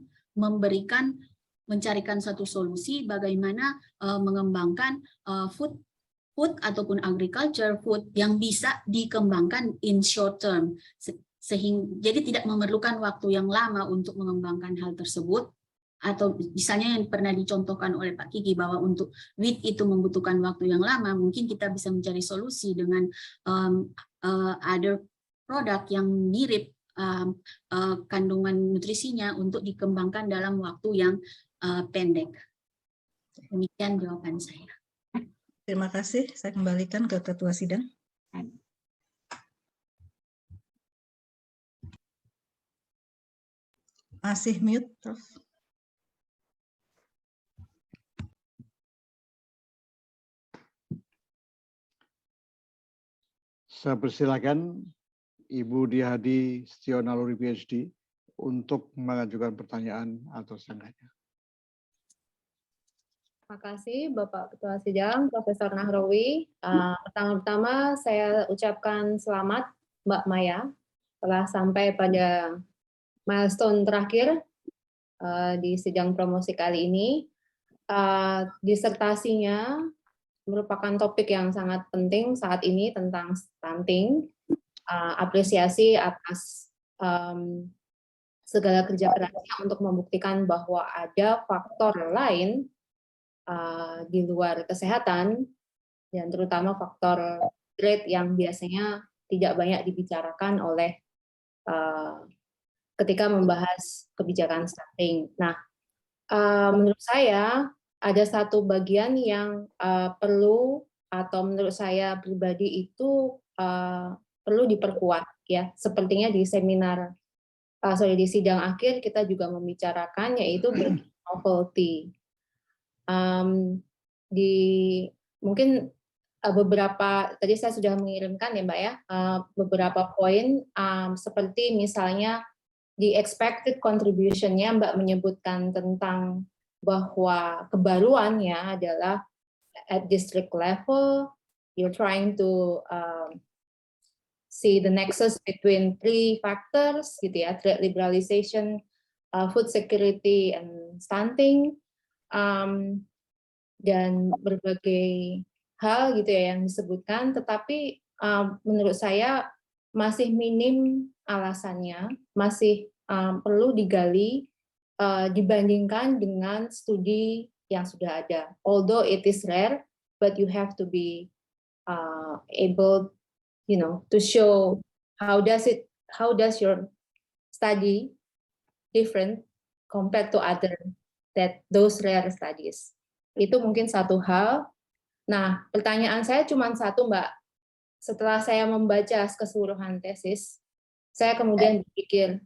mencarikan satu solusi bagaimana mengembangkan food ataupun agriculture food yang bisa dikembangkan in short term, jadi tidak memerlukan waktu yang lama untuk mengembangkan hal tersebut. Atau misalnya yang pernah dicontohkan oleh Pak Kiki bahwa untuk wheat itu membutuhkan waktu yang lama, mungkin kita bisa mencari solusi dengan other produk yang mirip kandungan nutrisinya untuk dikembangkan dalam waktu yang pendek. Demikian jawaban saya. Terima kasih. Saya kembalikan ke Ketua Sidang. Masih mute terus. Saya persilakan Ibu Diahadi Setionaluri PhD untuk mengajukan pertanyaan atau sanggahannya. Terima kasih Bapak Ketua Sidang, Profesor Nahrawi. Pertama-tama saya ucapkan selamat Mbak Maya telah sampai pada milestone terakhir di sidang promosi kali ini. Disertasinya merupakan topik yang sangat penting saat ini tentang stunting. Apresiasi atas segala kerja kerasnya untuk membuktikan bahwa ada faktor lain di luar kesehatan, dan terutama faktor grade yang biasanya tidak banyak dibicarakan oleh ketika membahas kebijakan stunting. Nah, menurut saya ada satu bagian yang perlu, atau menurut saya pribadi itu perlu diperkuat, ya. Sepertinya di seminar, di sidang akhir kita juga membicarakan, yaitu novelty. Mungkin beberapa, tadi saya sudah mengirimkan ya Mbak ya, beberapa poin seperti misalnya di expected contribution-nya Mbak menyebutkan tentang bahwa kebaruannya adalah at district level, you're trying to see the nexus between 3 factors gitu ya, trade liberalization, food security, and stunting, dan berbagai hal gitu ya yang disebutkan, tetapi menurut saya masih minim alasannya, masih perlu digali dibandingkan dengan studi yang sudah ada. Although it is rare, but you have to be able, to show how does your study different compared to those rare studies. Itu mungkin satu hal. Nah, pertanyaan saya cuma satu, Mbak. Setelah saya membaca keseluruhan tesis, saya kemudian berpikir,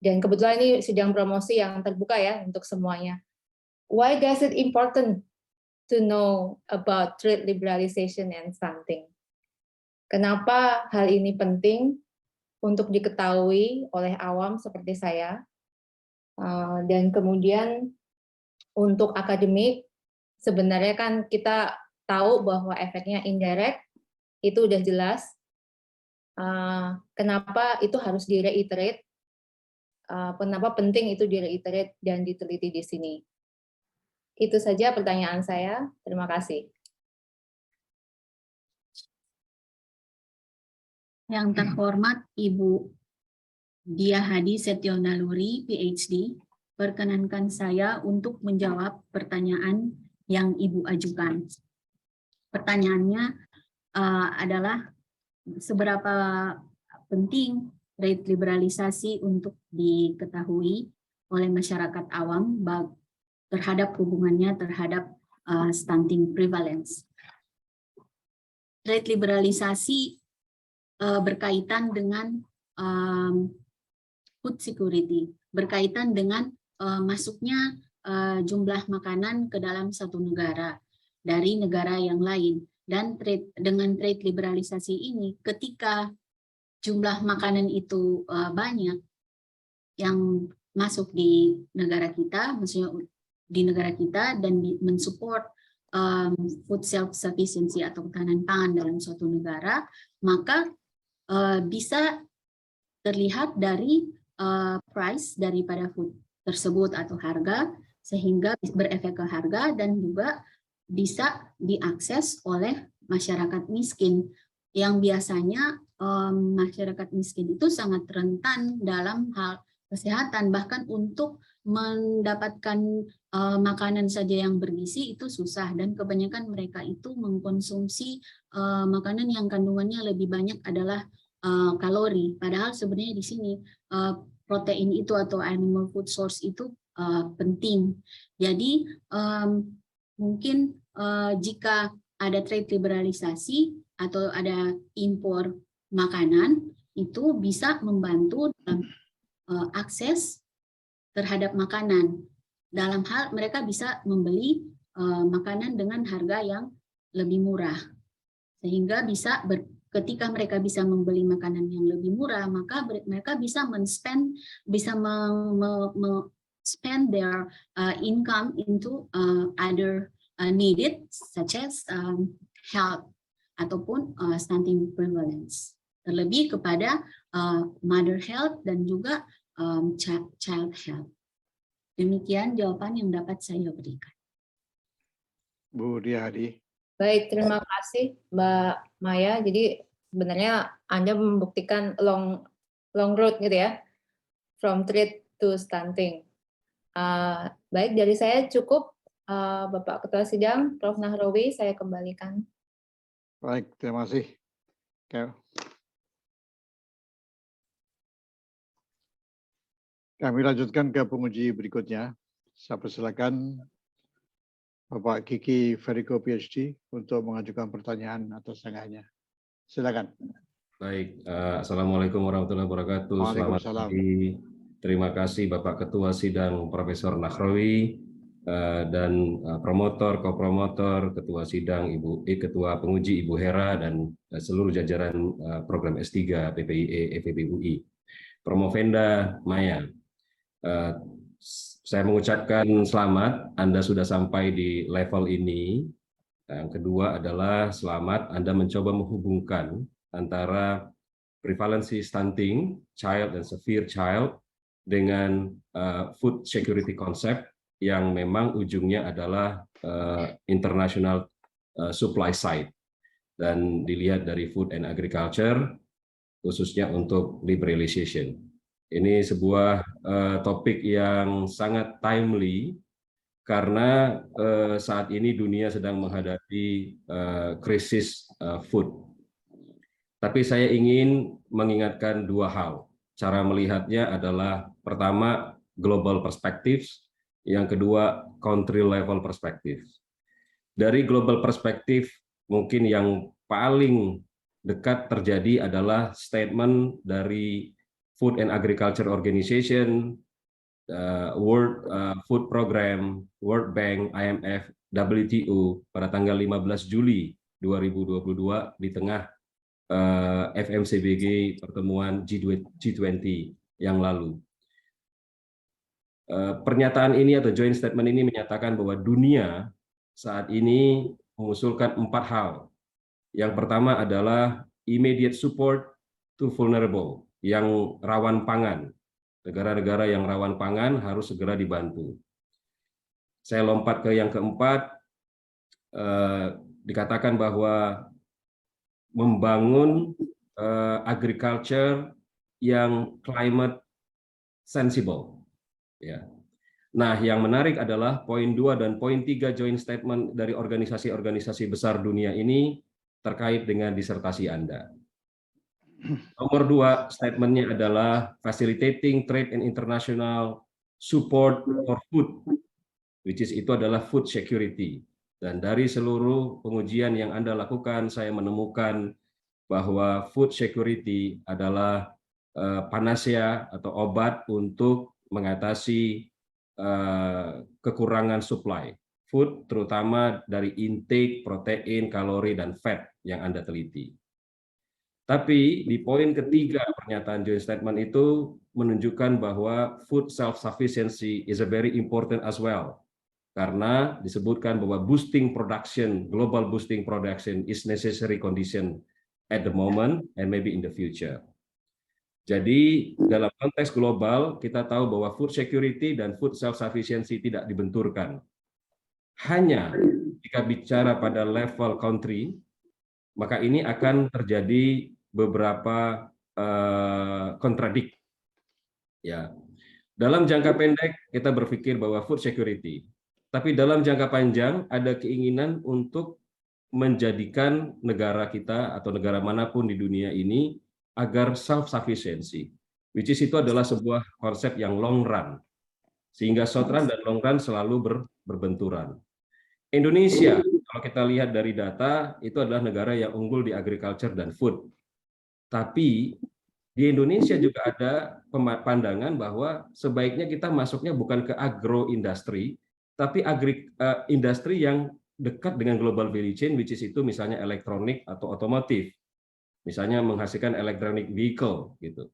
dan kebetulan ini sidang promosi yang terbuka ya untuk semuanya. Why does it important to know about trade liberalization and stunting? Kenapa hal ini penting untuk diketahui oleh awam seperti saya? Dan kemudian untuk akademik, sebenarnya kan kita tahu bahwa efeknya indirect, itu udah jelas. Kenapa itu harus di-reiterate? Kenapa penting itu di-reiterate dan diteliti di sini? Itu saja pertanyaan saya. Terima kasih. Yang terhormat Ibu Dia Hadi Setio Naluri, PhD, perkenankan saya untuk menjawab pertanyaan yang Ibu ajukan. Pertanyaannya adalah seberapa penting trade liberalisasi untuk diketahui oleh masyarakat awam terhadap hubungannya terhadap stunting prevalence. Trade liberalisasi berkaitan dengan food security, berkaitan dengan masuknya jumlah makanan ke dalam satu negara dari negara yang lain. Dan dengan trade liberalisasi ini, ketika jumlah makanan itu banyak yang masuk di negara kita, maksudnya di negara kita, dan mensupport food self-sufficiency atau ketahanan pangan dalam suatu negara, maka bisa terlihat dari price daripada food tersebut atau harga, sehingga berefek ke harga dan juga bisa diakses oleh masyarakat miskin, yang biasanya masyarakat miskin itu sangat rentan dalam hal kesehatan, bahkan untuk mendapatkan makanan saja yang bergizi itu susah, dan kebanyakan mereka itu mengkonsumsi makanan yang kandungannya lebih banyak adalah kalori, padahal sebenarnya di sini protein itu atau animal food source itu penting. Jadi mungkin jika ada trade liberalisasi atau ada impor makanan, itu bisa membantu dalam akses terhadap makanan. Dalam hal mereka bisa membeli makanan dengan harga yang lebih murah. Sehingga bisa ketika mereka bisa membeli makanan yang lebih murah, maka mereka bisa spend their income into other needed, such as health ataupun stunting prevalence. Terlebih kepada mother health dan juga child health. Demikian jawaban yang dapat saya berikan. Bu Dia Hadi. Baik, terima kasih Mbak Maya. Jadi sebenarnya Anda membuktikan long road gitu ya, from trade to stunting. Baik, dari saya cukup. Bapak Ketua Sidang, Prof. Nahrawi, saya kembalikan. Baik, terima kasih. Kami lanjutkan ke penguji berikutnya. Saya persilakan Bapak Kiki Feriko PhD untuk mengajukan pertanyaan atas tangannya. Silakan. Baik, Assalamualaikum warahmatullahi wabarakatuh. Selamat pagi. Terima kasih Bapak Ketua Sidang Profesor Nahrawi dan promotor, kopromotor, Ketua Sidang Ketua Penguji Ibu Hera dan seluruh jajaran program S3 PPIE FEB UI. Promovenda Maya. Saya mengucapkan selamat, Anda sudah sampai di level ini. Yang kedua adalah selamat Anda mencoba menghubungkan antara prevalensi stunting, child dan severe child dengan food security concept yang memang ujungnya adalah international supply side. Dan dilihat dari food and agriculture, khususnya untuk liberalization. Ini sebuah topik yang sangat timely karena saat ini dunia sedang menghadapi krisis food. Tapi saya ingin mengingatkan dua hal. Cara melihatnya adalah pertama global perspective, yang kedua country level perspective. Dari global perspective mungkin yang paling dekat terjadi adalah statement dari Food and Agriculture Organization, World Food Program, World Bank, IMF, WTO pada tanggal 15 Juli 2022 di tengah FMCBG pertemuan G20 yang lalu. Pernyataan ini atau joint statement ini menyatakan bahwa dunia saat ini mengusulkan 4 hal. Yang pertama adalah immediate support to vulnerable, yang rawan pangan. Negara-negara yang rawan pangan harus segera dibantu. Saya lompat ke yang keempat, dikatakan bahwa membangun agriculture yang climate sensible. Ya. Nah, yang menarik adalah poin 2 dan poin 3 joint statement dari organisasi-organisasi besar dunia ini terkait dengan disertasi Anda. Nomor 2 statementnya adalah facilitating trade and international support for food, which is itu adalah food security. Dan dari seluruh pengujian yang Anda lakukan, saya menemukan bahwa food security adalah panacea atau obat untuk mengatasi kekurangan supply food, terutama dari intake protein, kalori, dan fat yang Anda teliti. Tapi di poin ketiga pernyataan joint statement itu menunjukkan bahwa food self-sufficiency is a very important as well. Karena disebutkan bahwa boosting production, global boosting production is necessary condition at the moment and maybe in the future. Jadi dalam konteks global kita tahu bahwa food security dan food self-sufficiency tidak dibenturkan. Hanya jika bicara pada level country, maka ini akan terjadi beberapa kontradik. Ya, dalam jangka pendek kita berpikir bahwa food security, tapi dalam jangka panjang ada keinginan untuk menjadikan negara kita atau negara manapun di dunia ini agar self-sufficiency, which is itu adalah sebuah konsep yang long run, sehingga short run dan long run selalu berbenturan. Indonesia, kalau kita lihat dari data, itu adalah negara yang unggul di agriculture dan food. Tapi di Indonesia juga ada pandangan bahwa sebaiknya kita masuknya bukan ke agro-industri, tapi industri yang dekat dengan global value chain, which is itu misalnya elektronik atau otomotif. Misalnya menghasilkan electronic vehicle gitu.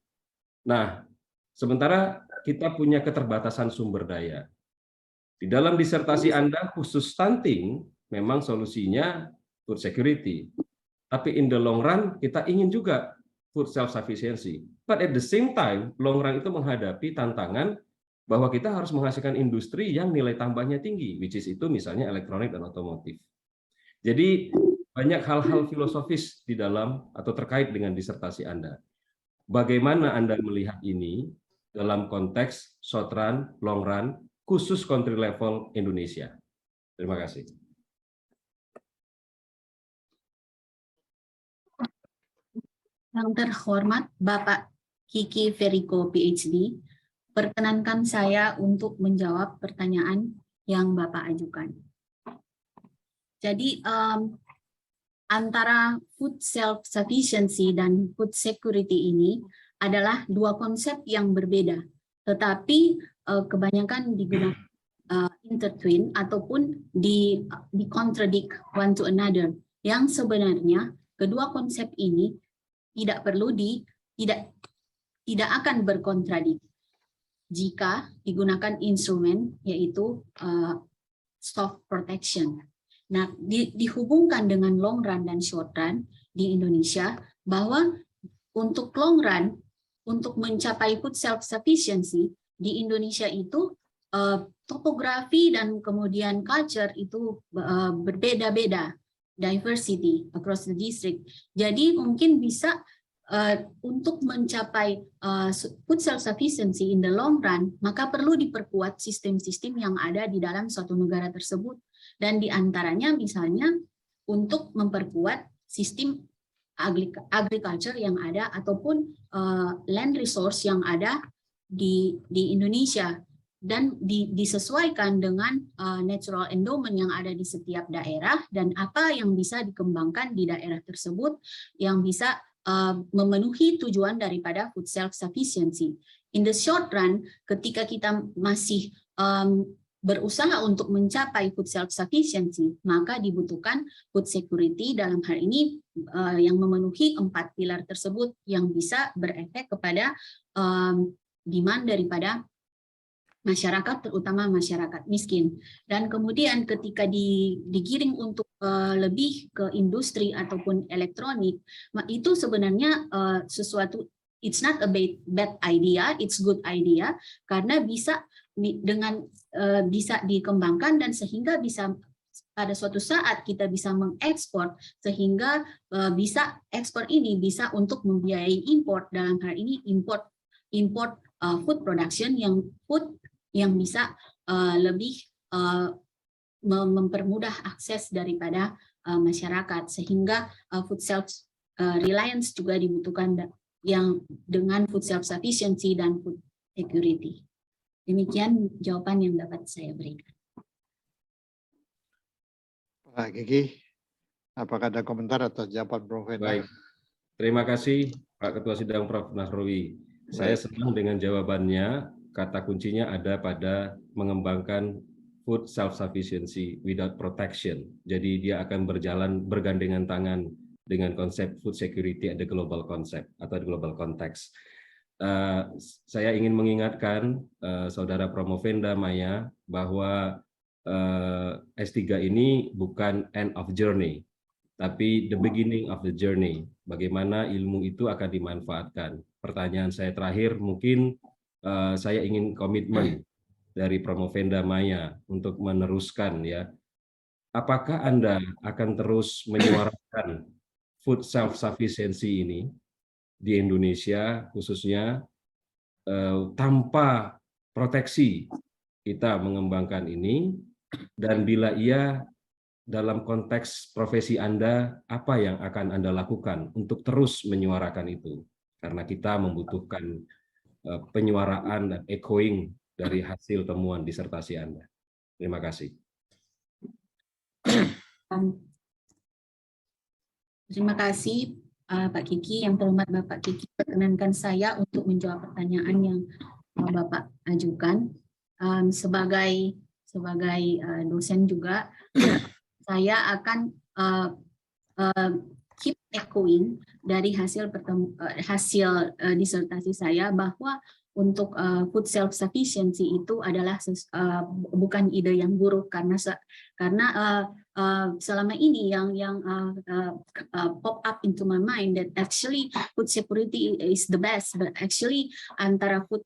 Nah, sementara kita punya keterbatasan sumber daya. Di dalam disertasi Anda khusus stunting memang solusinya food security. Tapi in the long run kita ingin juga food self-sufficiency. But at the same time, long run itu menghadapi tantangan bahwa kita harus menghasilkan industri yang nilai tambahnya tinggi, which is itu misalnya elektronik dan otomotif. Jadi banyak hal-hal filosofis di dalam atau terkait dengan disertasi Anda. Bagaimana Anda melihat ini dalam konteks short run, long run, khusus country level Indonesia? Terima kasih. Yang terhormat Bapak Kiki Veriko, PhD, perkenankan saya untuk menjawab pertanyaan yang Bapak ajukan. Jadi, antara food self-sufficiency dan food security ini adalah dua konsep yang berbeda, tetapi kebanyakan digunakan intertwin ataupun di contradict one to another, yang sebenarnya kedua konsep ini tidak akan berkontradik jika digunakan instrumen yaitu soft protection. Nah, dihubungkan dengan long run dan short run di Indonesia, bahwa untuk long run, untuk mencapai food self-sufficiency di Indonesia itu topografi dan kemudian culture itu berbeda-beda, diversity across the district. Jadi mungkin bisa untuk mencapai food self-sufficiency in the long run, maka perlu diperkuat sistem-sistem yang ada di dalam suatu negara tersebut. Dan diantaranya misalnya untuk memperkuat sistem agriculture yang ada ataupun land resource yang ada di Indonesia, dan disesuaikan dengan natural endowment yang ada di setiap daerah dan apa yang bisa dikembangkan di daerah tersebut yang bisa memenuhi tujuan daripada food self-sufficiency. In the short run, ketika kita masih berusaha untuk mencapai food self-sufficiency, maka dibutuhkan food security dalam hal ini yang memenuhi 4 pilar tersebut yang bisa berefek kepada demand daripada masyarakat, terutama masyarakat miskin. Dan kemudian ketika digiring untuk lebih ke industri ataupun elektronik, itu sebenarnya sesuatu, it's not a bad idea, it's good idea, karena bisa bisa dikembangkan dan sehingga bisa pada suatu saat kita bisa mengekspor, sehingga bisa ekspor ini bisa untuk membiayai import, dalam hal ini import food production yang bisa lebih mempermudah akses daripada masyarakat, sehingga food self reliance juga dibutuhkan yang dengan food self sufficiency dan food security. Demikian jawaban yang dapat saya berikan. Pak Kiki, apakah ada komentar atau jawaban Prof. Venda? Baik, terima kasih Pak Ketua Sidang Prof. Nahrawi. Saya senang dengan jawabannya. Kata kuncinya ada pada mengembangkan food self-sufficiency without protection. Jadi dia akan bergandengan tangan dengan konsep food security at the global concept atau global context. Saya ingin mengingatkan Saudara Promovenda Maya bahwa S3 ini bukan end of journey, tapi the beginning of the journey. Bagaimana ilmu itu akan dimanfaatkan. Pertanyaan saya terakhir, mungkin saya ingin komitmen dari Promovenda Maya untuk meneruskan, ya. Apakah Anda akan terus menyuarakan food self-sufficiency ini di Indonesia khususnya tanpa proteksi kita mengembangkan ini, dan bila iya dalam konteks profesi Anda, apa yang akan Anda lakukan untuk terus menyuarakan itu? Karena kita membutuhkan penyuaraan dan echoing dari hasil temuan disertasi Anda. Terima kasih. Terima kasih Pak Kiki. Yang terhormat Bapak Kiki, perkenankan saya untuk menjawab pertanyaan yang Bapak ajukan. Sebagai dosen juga, saya akan keep echoing dari hasil disertasi saya bahwa untuk food self sufficiency itu adalah bukan ide yang buruk, karena selama ini yang pop up into my mind that actually food security is the best, but actually antara food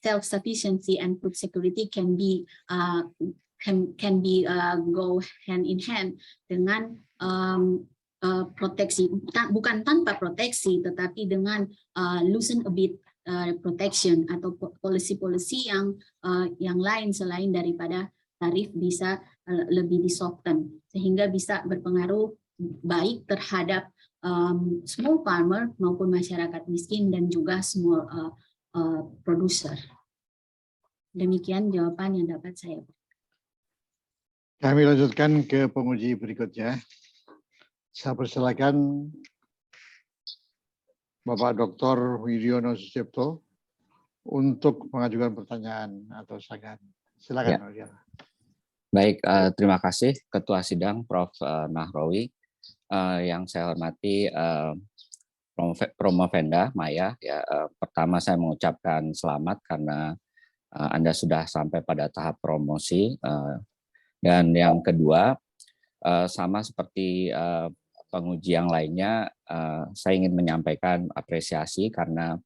self-sufficiency and food security can be go hand in hand dengan proteksi, bukan tanpa proteksi, tetapi dengan loosen a bit protection atau policy yang lain selain daripada tarif bisa lebih disoften, sehingga bisa berpengaruh baik terhadap small farmer maupun masyarakat miskin dan juga small producer. Demikian jawaban yang dapat saya berikan. Kami lanjutkan ke penguji berikutnya. Saya persilakan Bapak Dr. Widiono Sucipto untuk mengajukan pertanyaan atau sanggahan. Silakan. Ya. Baik, terima kasih Ketua Sidang Prof. Nahrawi. Yang saya hormati Promovenda Maya. Ya, pertama saya mengucapkan selamat karena Anda sudah sampai pada tahap promosi. Dan yang kedua, sama seperti penguji yang lainnya, saya ingin menyampaikan apresiasi karena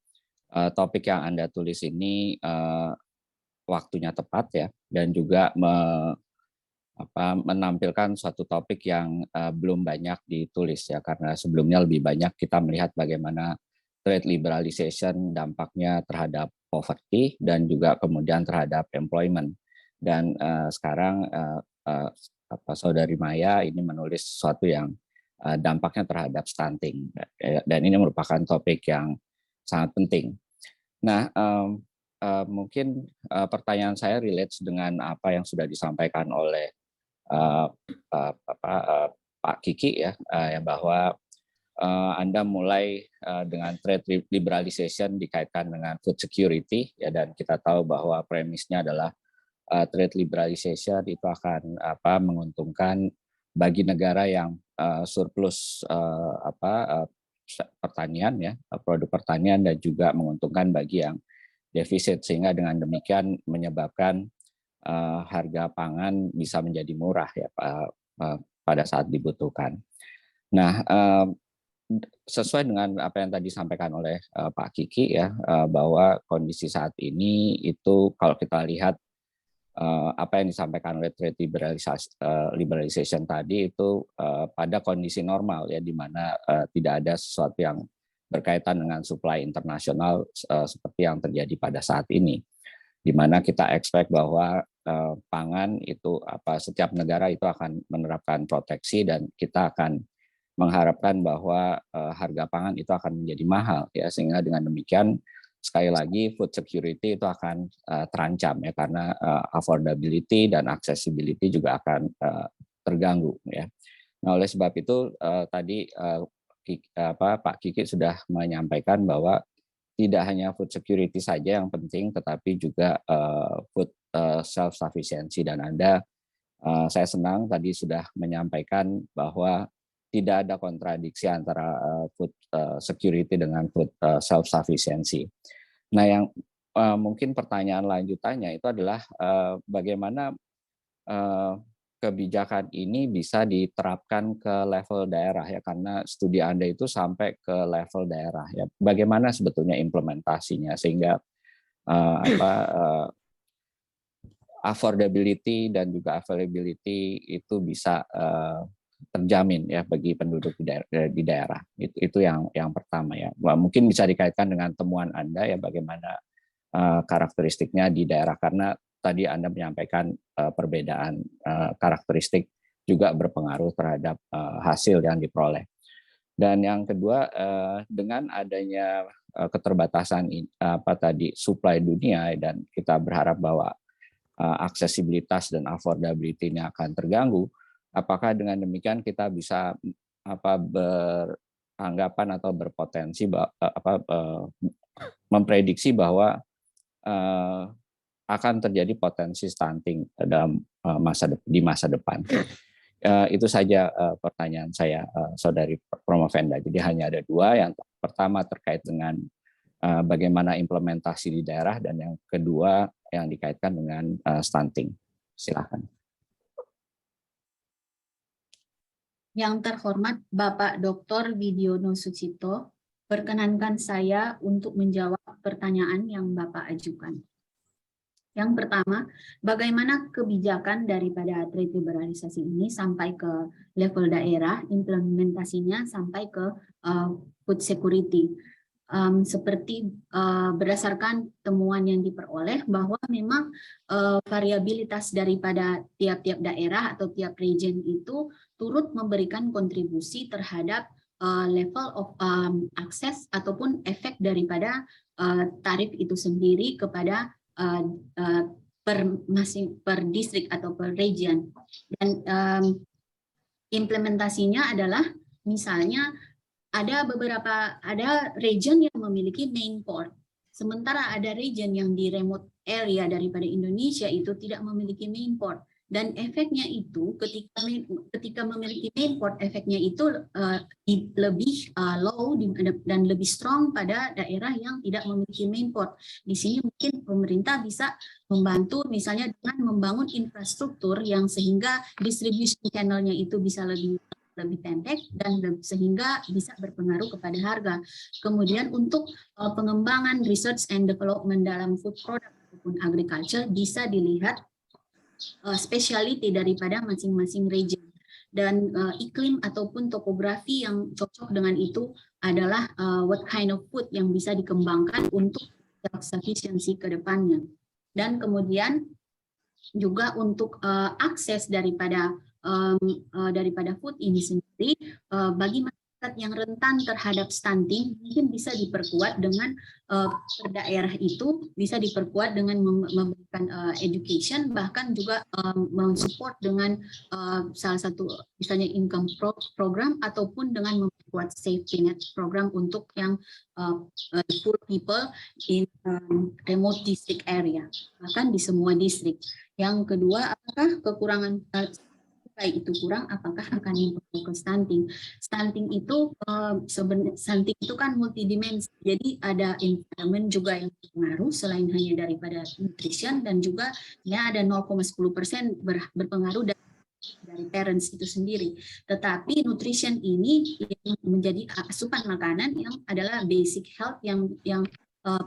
topik yang Anda tulis ini waktunya tepat ya, dan juga menampilkan suatu topik yang belum banyak ditulis ya, karena sebelumnya lebih banyak kita melihat bagaimana trade liberalization dampaknya terhadap poverty dan juga kemudian terhadap employment. Dan sekarang Saudari Maya ini menulis sesuatu yang dampaknya terhadap stunting, dan ini merupakan topik yang sangat penting. Nah, mungkin pertanyaan saya relate dengan apa yang sudah disampaikan oleh Pak Kiki ya, bahwa Anda mulai dengan trade liberalization dikaitkan dengan food security ya, dan kita tahu bahwa premisnya adalah trade liberalization itu akan menguntungkan bagi negara yang surplus pertanian ya, produk pertanian, dan juga menguntungkan bagi yang defisit, sehingga dengan demikian menyebabkan harga pangan bisa menjadi murah ya pada saat dibutuhkan. Nah, sesuai dengan apa yang tadi disampaikan oleh Pak Kiki ya, bahwa kondisi saat ini itu kalau kita lihat apa yang disampaikan oleh trade liberalization tadi itu pada kondisi normal ya, di mana tidak ada sesuatu yang berkaitan dengan supply internasional seperti yang terjadi pada saat ini, di mana kita expect bahwa pangan itu setiap negara itu akan menerapkan proteksi, dan kita akan mengharapkan bahwa harga pangan itu akan menjadi mahal ya, sehingga dengan demikian sekali lagi food security itu akan terancam ya, karena affordability dan accessibility juga akan terganggu ya. Nah, oleh sebab itu tadi Pak Kiki sudah menyampaikan bahwa tidak hanya food security saja yang penting, tetapi juga food self sufficiency, dan Anda saya senang tadi sudah menyampaikan bahwa tidak ada kontradiksi antara food security dengan food self sufficiency. Nah, yang mungkin pertanyaan lanjutannya itu adalah bagaimana kebijakan ini bisa diterapkan ke level daerah ya, karena studi Anda itu sampai ke level daerah ya. Bagaimana sebetulnya implementasinya sehingga affordability dan juga availability itu bisa terjamin ya bagi penduduk di daerah. Itu yang pertama ya. Mungkin bisa dikaitkan dengan temuan Anda ya, bagaimana karakteristiknya di daerah, karena tadi Anda menyampaikan perbedaan karakteristik juga berpengaruh terhadap hasil yang diperoleh. Dan yang kedua, dengan adanya keterbatasan supply dunia, dan kita berharap bahwa aksesibilitas dan affordability ini akan terganggu. Apakah dengan demikian kita bisa beranggapan atau berpotensi memprediksi bahwa akan terjadi potensi stunting dalam di masa depan? Itu saja pertanyaan saya, Saudari Promovenda. Jadi hanya ada dua. Yang pertama terkait dengan bagaimana implementasi di daerah, dan yang kedua yang dikaitkan dengan stunting. Silakan. Yang terhormat Bapak Dr. Widiono Sucipto, perkenankan saya untuk menjawab pertanyaan yang Bapak ajukan. Yang pertama, bagaimana kebijakan daripada trade liberalisasi ini sampai ke level daerah, implementasinya sampai ke food security. Seperti berdasarkan temuan yang diperoleh bahwa memang variabilitas daripada tiap-tiap daerah atau tiap region itu turut memberikan kontribusi terhadap level of akses ataupun efek daripada tarif itu sendiri kepada per distrik atau per region. Dan implementasinya adalah misalnya ada region yang memiliki main port, sementara ada region yang di remote area daripada Indonesia itu tidak memiliki main port. Dan efeknya itu ketika memiliki main port, efeknya itu lebih low dan lebih strong pada daerah yang tidak memiliki main port. Di sini mungkin pemerintah bisa membantu misalnya dengan membangun infrastruktur yang sehingga distribution channel-nya itu bisa lebih pendek dan sehingga bisa berpengaruh kepada harga. Kemudian untuk pengembangan research and development dalam food product ataupun agriculture bisa dilihat speciality daripada masing-masing region, dan iklim ataupun topografi yang cocok dengan itu adalah what kind of food yang bisa dikembangkan untuk self-sufficiency ke depannya. Dan kemudian juga untuk akses daripada food ini sendiri bagi masyarakat yang rentan terhadap stunting mungkin bisa diperkuat dengan per daerah itu bisa diperkuat dengan memberikan education, bahkan juga mensupport dengan salah satu misalnya income program ataupun dengan memperkuat safety net program untuk yang poor people in remote district area, bahkan di semua distrik. Yang kedua, apakah kekurangan itu kurang, apakah akan mempengaruhi ke stunting? Stunting itu stunting itu kan multidimensi, jadi ada environment juga yang berpengaruh selain hanya daripada nutrition, dan juga ya ada 0,10% berpengaruh dari parents itu sendiri. Tetapi nutrition ini yang menjadi asupan makanan yang adalah basic health yang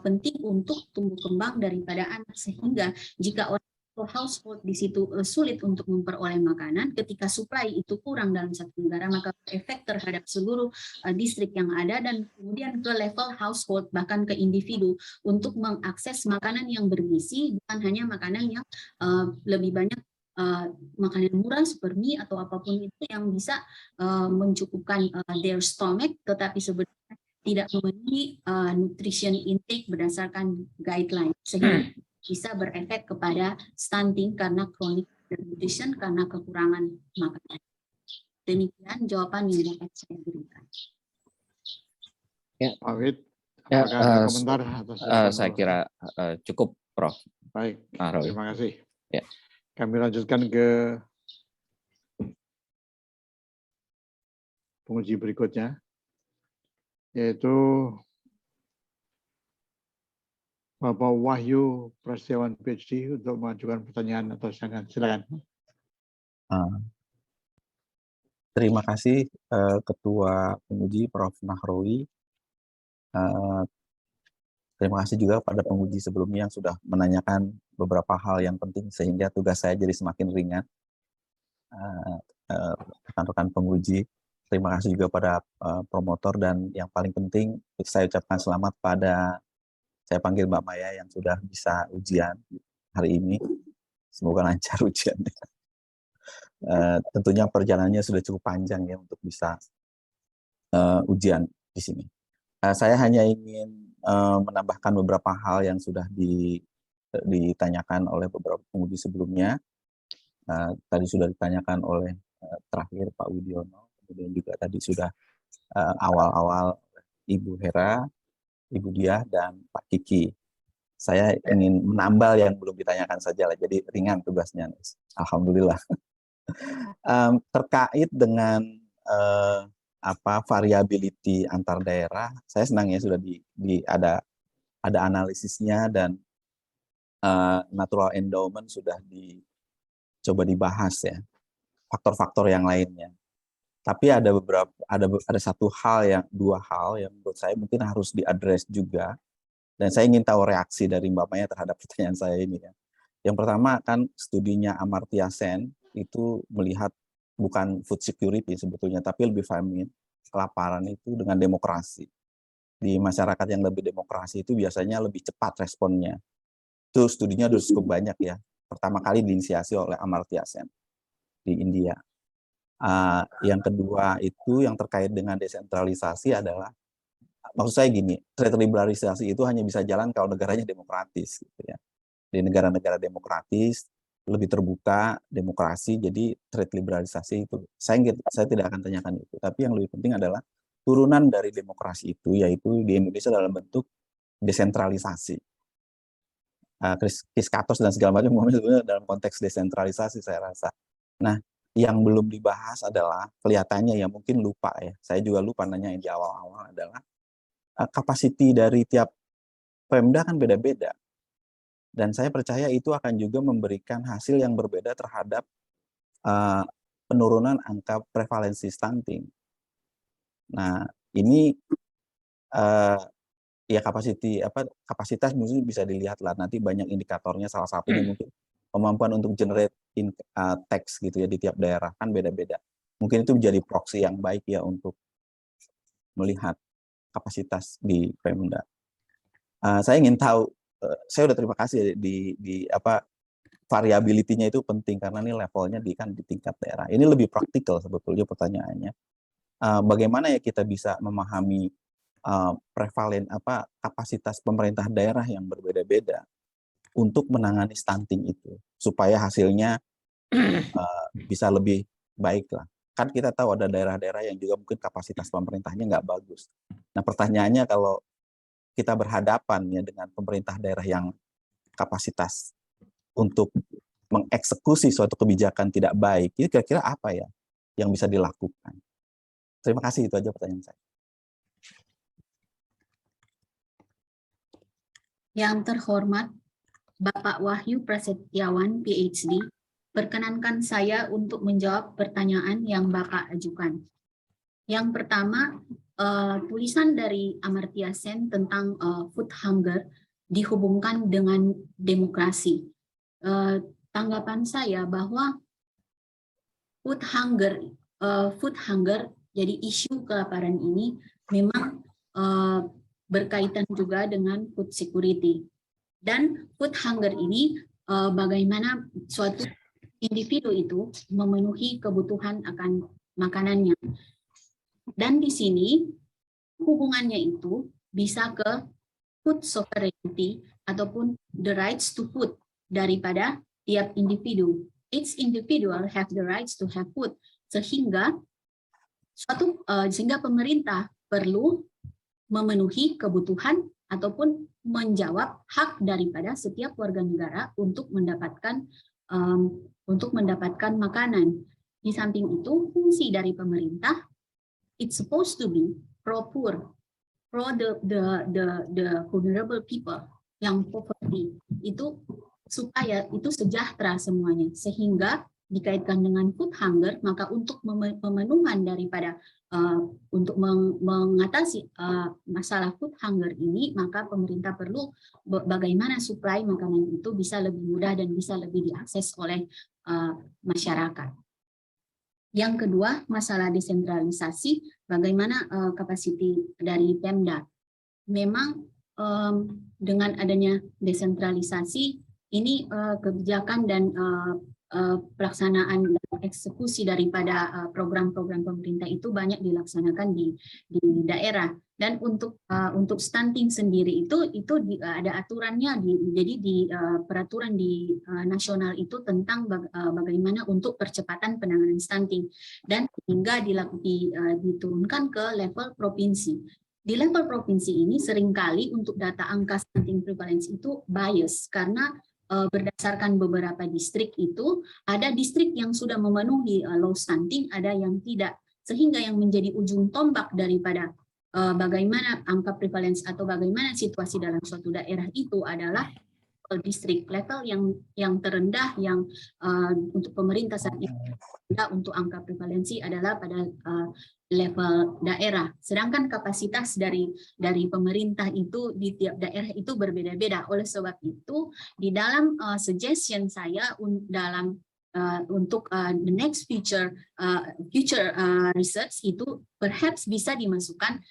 penting untuk tumbuh kembang daripada anak, sehingga jika orang household di situ sulit untuk memperoleh makanan, ketika supply itu kurang dalam satu negara, maka efek terhadap seluruh distrik yang ada dan kemudian ke level household bahkan ke individu untuk mengakses makanan yang bergizi, bukan hanya makanan yang lebih banyak makanan murah seperti mie atau apapun itu yang bisa mencukupkan their stomach, tetapi sebenarnya tidak memenuhi nutrition intake berdasarkan guideline, sehingga bisa berefek kepada stunting karena chronic nutrition karena kekurangan makanan. Demikian jawaban yang dapat saya berikan. Ya, Pak Wid, ya, ada komentar atas saya kira cukup, Prof. Baik, terima kasih. Ya. Kami lanjutkan ke penguji berikutnya, yaitu Bapak Wahyu Prasetyawan PhD untuk mengajukan pertanyaan atau silakan. Terima kasih Ketua Penguji Prof. Nahrawi. Terima kasih juga pada penguji sebelumnya yang sudah menanyakan beberapa hal yang penting sehingga tugas saya jadi semakin ringan. Rekan-rekan penguji, terima kasih juga pada promotor, dan yang paling penting saya ucapkan selamat pada, saya panggil Mbak Maya yang sudah bisa ujian hari ini. Semoga lancar ujiannya. Tentunya perjalanannya sudah cukup panjang ya untuk bisa ujian di sini. Saya hanya ingin menambahkan beberapa hal yang sudah ditanyakan oleh beberapa penguji sebelumnya. Tadi sudah ditanyakan oleh terakhir Pak Widiono, kemudian juga tadi sudah awal-awal Ibu Hera, Ibu Diah, dan Pak Kiki. Saya ingin menambal yang belum ditanyakan saja lah, jadi ringan tugasnya. Alhamdulillah. Terkait dengan variability antar daerah, saya senang ya sudah ada analisisnya, dan natural endowment sudah dicoba dibahas ya, faktor-faktor yang lainnya. Tapi ada dua hal yang menurut saya mungkin harus diadres juga, dan saya ingin tahu reaksi dari Mbak Maya terhadap pertanyaan saya ini ya. Yang pertama kan studinya Amartya Sen itu melihat bukan food security sebetulnya, tapi lebih famine, kelaparan itu dengan demokrasi. Di masyarakat yang lebih demokrasi itu biasanya lebih cepat responnya. Itu studinya sudah cukup banyak ya. Pertama kali diinisiasi oleh Amartya Sen di India. Yang kedua itu yang terkait dengan desentralisasi adalah, maksud saya gini, trade liberalisasi itu hanya bisa jalan kalau negaranya demokratis, gitu ya. Di negara-negara demokratis lebih terbuka, demokrasi, jadi trade liberalisasi itu saya tidak akan tanyakan itu. Tapi yang lebih penting adalah turunan dari demokrasi itu, yaitu di Indonesia dalam bentuk desentralisasi. Kiskatos dan segala macam sebenarnya dalam konteks desentralisasi saya rasa. Nah, yang belum dibahas adalah kelihatannya ya mungkin lupa ya. Saya juga lupa nanyain di awal-awal adalah kapasiti dari tiap Pemda kan beda-beda. Dan saya percaya itu akan juga memberikan hasil yang berbeda terhadap penurunan angka prevalensi stunting. Nah, ini ya kapasitas mungkin bisa dilihat lah, nanti banyak indikatornya, salah satunya mungkin kemampuan untuk generate teks gitu ya di tiap daerah kan beda-beda. Mungkin itu menjadi proxy yang baik ya untuk melihat kapasitas di Pemda. Saya ingin tahu, saya udah terima kasih di variability-nya itu penting karena ini levelnya di tingkat daerah. Ini lebih praktikal sebetulnya pertanyaannya. Bagaimana ya kita bisa memahami prevalen kapasitas pemerintah daerah yang berbeda-beda untuk menangani stunting itu supaya hasilnya bisa lebih baik lah. Kan kita tahu ada daerah-daerah yang juga mungkin kapasitas pemerintahnya nggak bagus. Nah pertanyaannya kalau kita berhadapan ya dengan pemerintah daerah yang kapasitas untuk mengeksekusi suatu kebijakan tidak baik, ini kira-kira apa ya yang bisa dilakukan? Terima kasih, itu aja pertanyaan saya. Yang terhormat Bapak Wahyu Prasetyawan, PhD, perkenankan saya untuk menjawab pertanyaan yang Bapak ajukan. Yang pertama, tulisan dari Amartya Sen tentang food hunger dihubungkan dengan demokrasi. Tanggapan saya bahwa food hunger jadi isu kelaparan ini memang berkaitan juga dengan food security. Dan food hunger ini bagaimana suatu individu itu memenuhi kebutuhan akan makanannya. Dan di sini hubungannya itu bisa ke food sovereignty ataupun the rights to food daripada tiap individu. Each individual have the rights to have food. Sehingga pemerintah perlu memenuhi kebutuhan ataupun menjawab hak daripada setiap warga negara untuk mendapatkan makanan. Di samping itu, fungsi dari pemerintah it's supposed to be pro-poor, pro the vulnerable people yang poverty itu supaya itu sejahtera semuanya, sehingga dikaitkan dengan food hunger, maka untuk pemenuhan daripada untuk mengatasi masalah food hunger ini, maka pemerintah perlu bagaimana suplai makanan itu bisa lebih mudah dan bisa lebih diakses oleh masyarakat. Yang kedua, masalah desentralisasi, bagaimana kapasiti dari Pemda. Memang dengan adanya desentralisasi, ini kebijakan dan pelaksanaan dan eksekusi daripada program-program pemerintah itu banyak dilaksanakan di daerah. Dan untuk stunting sendiri itu ada aturannya, jadi di peraturan di nasional itu tentang bagaimana untuk percepatan penanganan stunting dan hingga diturunkan ke level provinsi. Di level provinsi ini seringkali untuk data angka stunting prevalence itu bias karena berdasarkan beberapa distrik itu, ada distrik yang sudah memenuhi low stunting, ada yang tidak. Sehingga yang menjadi ujung tombak daripada bagaimana angka prevalence atau bagaimana situasi dalam suatu daerah itu adalah distrik, level yang terendah yang untuk pemerintah saat ini untuk angka prevalensi adalah pada level daerah. Sedangkan kapasitas dari pemerintah itu di tiap daerah itu berbeda-beda. Oleh sebab itu, di dalam suggestion saya dalam untuk the next future research itu perhaps bisa dimasukkan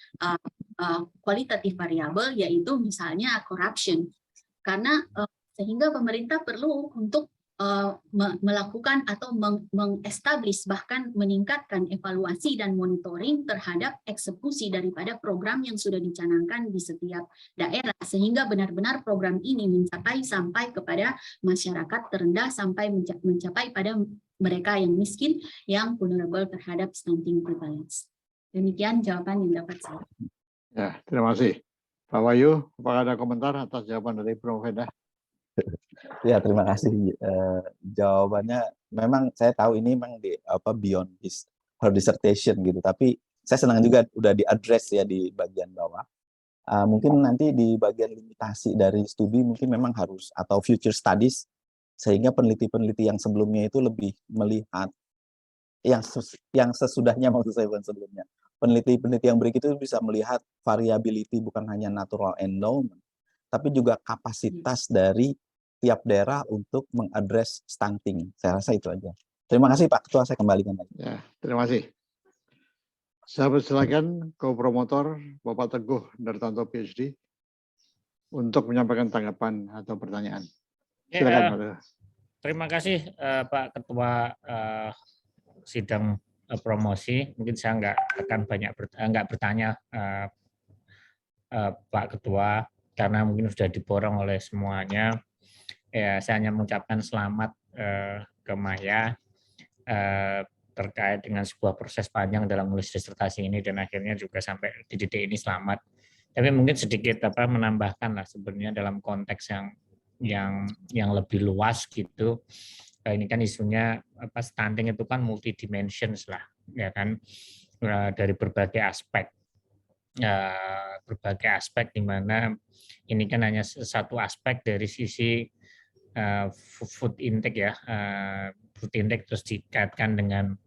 kualitatif variabel, yaitu misalnya corruption. Karena sehingga pemerintah perlu untuk melakukan atau mengestablish bahkan meningkatkan evaluasi dan monitoring terhadap eksekusi daripada program yang sudah dicanangkan di setiap daerah, sehingga benar-benar program ini mencapai sampai kepada masyarakat terendah, sampai mencapai pada mereka yang miskin yang vulnerable terhadap stunting prevalence. Demikian jawaban yang dapat saya. Ya, terima kasih. Pak Wahyu, apakah ada komentar atas jawaban dari Prof. Veda? Ya, terima kasih. Jawabannya memang saya tahu ini memang beyond her dissertation gitu, tapi saya senang juga udah diadres ya di bagian bawah. Mungkin nanti di bagian limitasi dari studi mungkin memang harus, atau future studies, sehingga peneliti-peneliti yang sebelumnya itu lebih melihat yang sesudahnya, maksud saya bukan sebelumnya. Peneliti-peneliti yang berikut itu bisa melihat variability bukan hanya natural endowment, tapi juga kapasitas dari tiap daerah untuk mengadres stunting. Saya rasa itu aja. Terima kasih Pak Ketua, saya kembalikan lagi. Ya, terima kasih. Saya persilakan co-promotor Bapak Teguh Dartanto PhD untuk menyampaikan tanggapan atau pertanyaan. Silakan Pak Teguh. Terima kasih Pak Ketua sidang promosi. Mungkin saya nggak akan banyak bertanya Pak Ketua karena mungkin sudah diborong oleh semuanya. Ya, saya hanya mengucapkan selamat ke Maya terkait dengan sebuah proses panjang dalam menulis disertasi ini dan akhirnya juga sampai di titik ini selamat. Tapi mungkin sedikit menambahkan lah sebenarnya dalam konteks yang lebih luas gitu. Ini kan isunya stunting itu kan multidimensions lah, ya kan, dari berbagai aspek di mana ini kan hanya satu aspek dari sisi food intake ya, food intake terus dikaitkan dengan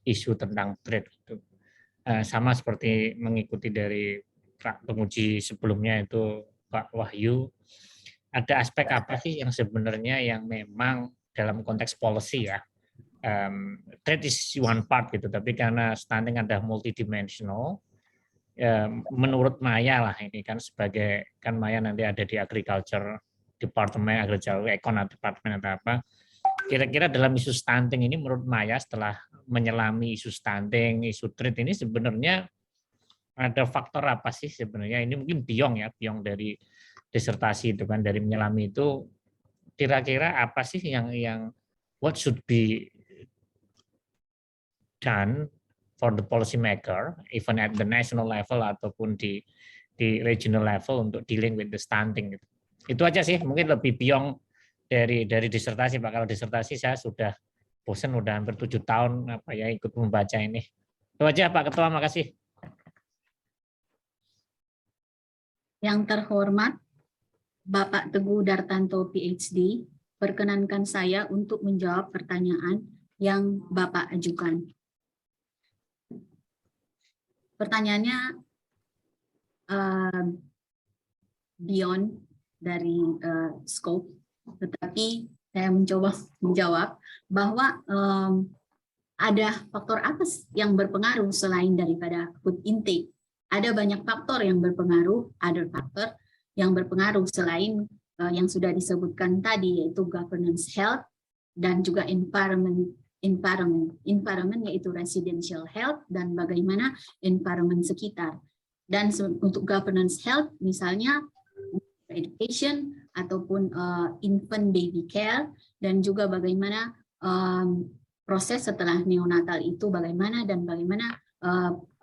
isu tentang trade gitu. Sama seperti mengikuti dari penguji sebelumnya itu Pak Wahyu, ada aspek apa sih yang sebenarnya yang memang dalam konteks policy ya, trade is one part gitu, tapi karena stunting ada multidimensional, menurut Maya lah ini kan sebagai, kan Maya nanti ada di agriculture department, agriculture econ department atau apa, kira-kira dalam isu stunting ini menurut Maya setelah menyelami isu stunting, isu trade ini sebenarnya ada faktor apa sih sebenarnya, ini mungkin beyond dari disertasi itu kan, dari menyelami itu kira-kira apa sih yang what should be done for the policy maker even at the national level ataupun di regional level untuk dealing with the stunting gitu. Itu aja sih, mungkin lebih beyond dari disertasi Pak. Kalau disertasi saya sudah bosan, udah hampir 7 tahun ikut membaca ini. Itu aja Pak Ketua, makasih. Yang terhormat Bapak Teguh Dartanto PhD, perkenankan saya untuk menjawab pertanyaan yang Bapak ajukan. Pertanyaannya beyond dari scope, tetapi saya mencoba menjawab bahwa ada faktor apa yang berpengaruh selain daripada food intake. Ada banyak faktor yang berpengaruh, other factor yang berpengaruh selain yang sudah disebutkan tadi, yaitu governance, health, dan juga environment yaitu residential health dan bagaimana environment sekitar. Dan untuk governance health misalnya education ataupun infant baby care, dan juga bagaimana proses setelah neonatal itu bagaimana, dan bagaimana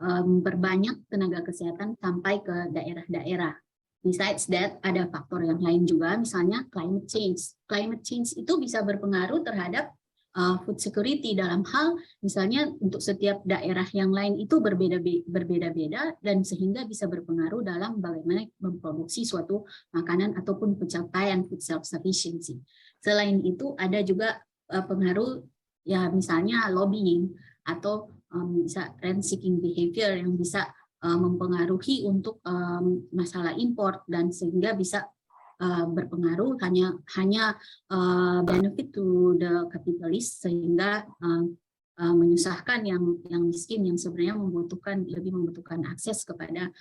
memperbanyak tenaga kesehatan sampai ke daerah-daerah. Besides that, ada faktor yang lain juga, misalnya climate change. Climate change itu bisa berpengaruh terhadap food security dalam hal misalnya untuk setiap daerah yang lain itu berbeda-beda dan sehingga bisa berpengaruh dalam bagaimana memproduksi suatu makanan ataupun pencapaian food self-sufficiency. Selain itu ada juga pengaruh ya misalnya lobbying atau bisa rent-seeking behavior yang bisa mempengaruhi untuk masalah import dan sehingga bisa berpengaruh hanya benefit to the capitalist sehingga menyusahkan yang miskin yang sebenarnya lebih membutuhkan akses kepada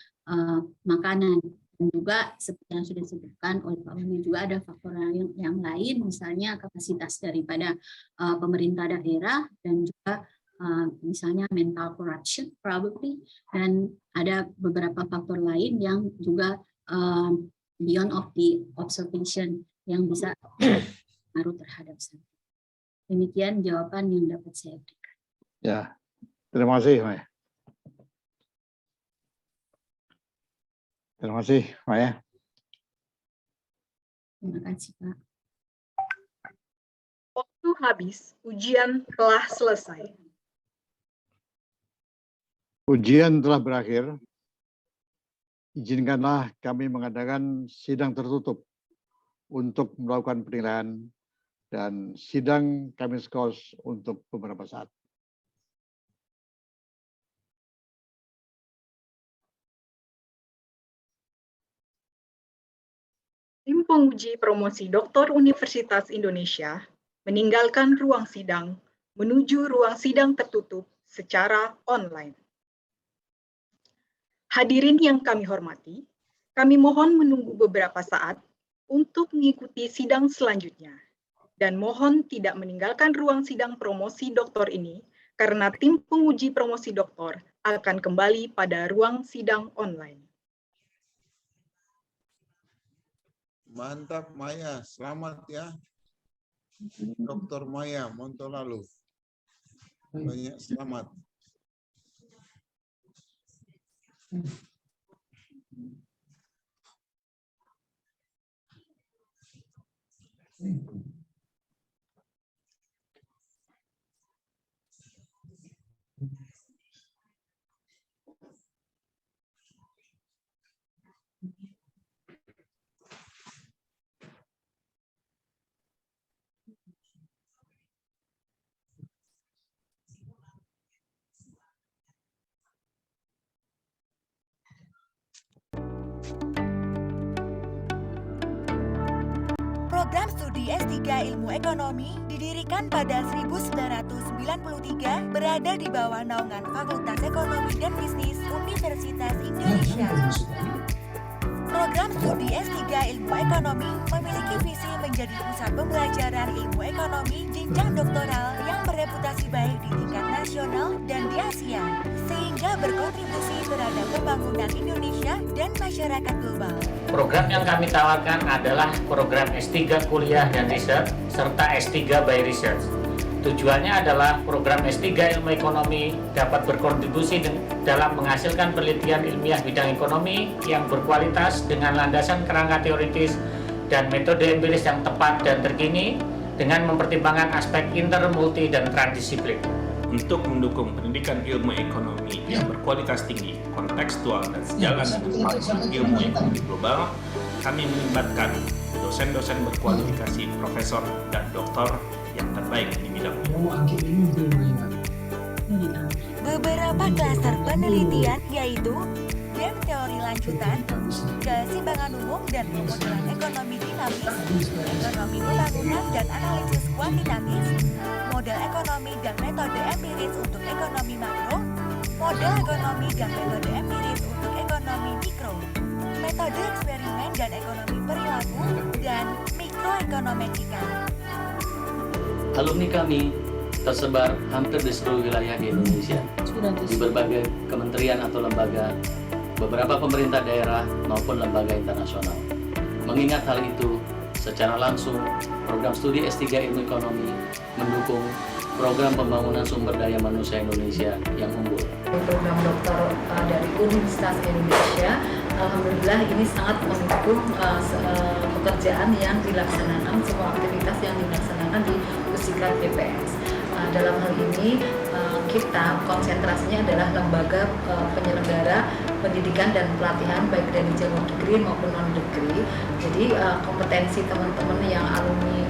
makanan. Dan juga seperti yang sudah disebutkan oleh Pak Wahyu juga ada faktor yang lain misalnya kapasitas daripada pemerintah daerah dan juga misalnya mental corruption probably, dan ada beberapa faktor lain yang juga beyond of the observation yang bisa berpengaruh terhadap saya. Demikian jawaban yang dapat saya berikan. Ya, terima kasih, Maya. Terima kasih, Maya. Terima kasih, Pak. Waktu habis, ujian telah selesai. Ujian telah berakhir. Izinkanlah kami mengadakan sidang tertutup untuk melakukan penilaian dan sidang Kamis Kos untuk beberapa saat. Tim penguji promosi Doktor Universitas Indonesia meninggalkan ruang sidang menuju ruang sidang tertutup secara online. Hadirin yang kami hormati, kami mohon menunggu beberapa saat untuk mengikuti sidang selanjutnya dan mohon tidak meninggalkan ruang sidang promosi doktor ini karena tim penguji promosi doktor akan kembali pada ruang sidang online. Mantap Maya, selamat ya. Dr. Maya Montolalu. Banyak selamat. Program studi S3 Ilmu Ekonomi didirikan pada 1993 berada di bawah naungan Fakultas Ekonomi dan Bisnis Universitas Indonesia. Program studi S3 Ilmu Ekonomi memiliki visi menjadi pusat pembelajaran ilmu ekonomi jenjang doktoral yang bereputasi baik di tingkat nasional dan di Asia, sehingga berkontribusi terhadap pembangunan Indonesia dan masyarakat global. Program yang kami tawarkan adalah program S3 Kuliah dan Riset serta S3 by Research. Tujuannya adalah program S3 Ilmu Ekonomi dapat berkontribusi dalam menghasilkan penelitian ilmiah bidang ekonomi yang berkualitas dengan landasan kerangka teoritis dan metode empiris yang tepat dan terkini dengan mempertimbangkan aspek inter, multi, dan transdisiplin. Untuk mendukung pendidikan ilmu ekonomi yang berkualitas tinggi, kontekstual, dan sejalan dengan perkembangan ilmu ekonomi global, kami melibatkan dosen-dosen berkualifikasi profesor dan doktor yang terbaik di bidangnya. Beberapa klaster penelitian yaitu game teori lanjutan, keseimbangan umum dan pemodelan ekonomi dinamis, ekonomi pembangunan dan analisis kuantitatif, model ekonomi dan metode empiris untuk ekonomi makro, model ekonomi dan metode empiris untuk ekonomi mikro, metode eksperimen dan ekonomi perilaku, dan mikroekonometrika. Alumni kami tersebar hampir di seluruh wilayah di Indonesia, di berbagai kementerian atau lembaga, beberapa pemerintah daerah maupun lembaga internasional. Mengingat hal itu, secara langsung program studi S3 Ilmu Ekonomi mendukung program pembangunan sumber daya manusia Indonesia yang unggul. Program doktor dari Universitas Indonesia Alhamdulillah ini sangat mendukung pekerjaan yang dilaksanakan, semua aktivitas yang dilaksanakan di Pusikat BPS. Dalam hal ini kita konsentrasinya adalah lembaga penyelenggara pendidikan dan pelatihan baik dari jalur degree maupun non degree. Jadi kompetensi teman-teman yang alumni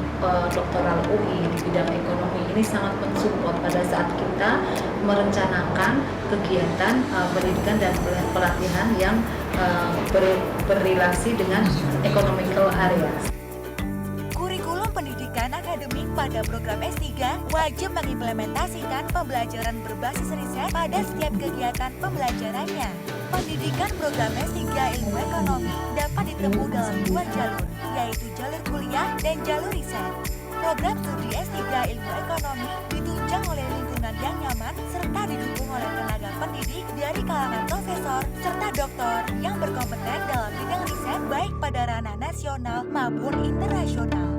doktoral UI di bidang ekonomi ini sangat mensupport pada saat kita merencanakan kegiatan pendidikan dan pelatihan yang berrelasi dengan economical areas. Kurikulum pendidikan akademik pada program S3 wajib mengimplementasikan pembelajaran berbasis riset pada setiap kegiatan pembelajarannya. Pendidikan program S3 Ilmu Ekonomi dapat ditempuh dalam dua jalur, yaitu jalur kuliah dan jalur riset. Program studi S3 Ilmu Ekonomi ditunjang oleh lingkungan yang nyaman serta didukung oleh tenaga pendidik dari kalangan profesor serta doktor yang berkompeten dalam bidang riset baik pada ranah nasional maupun internasional.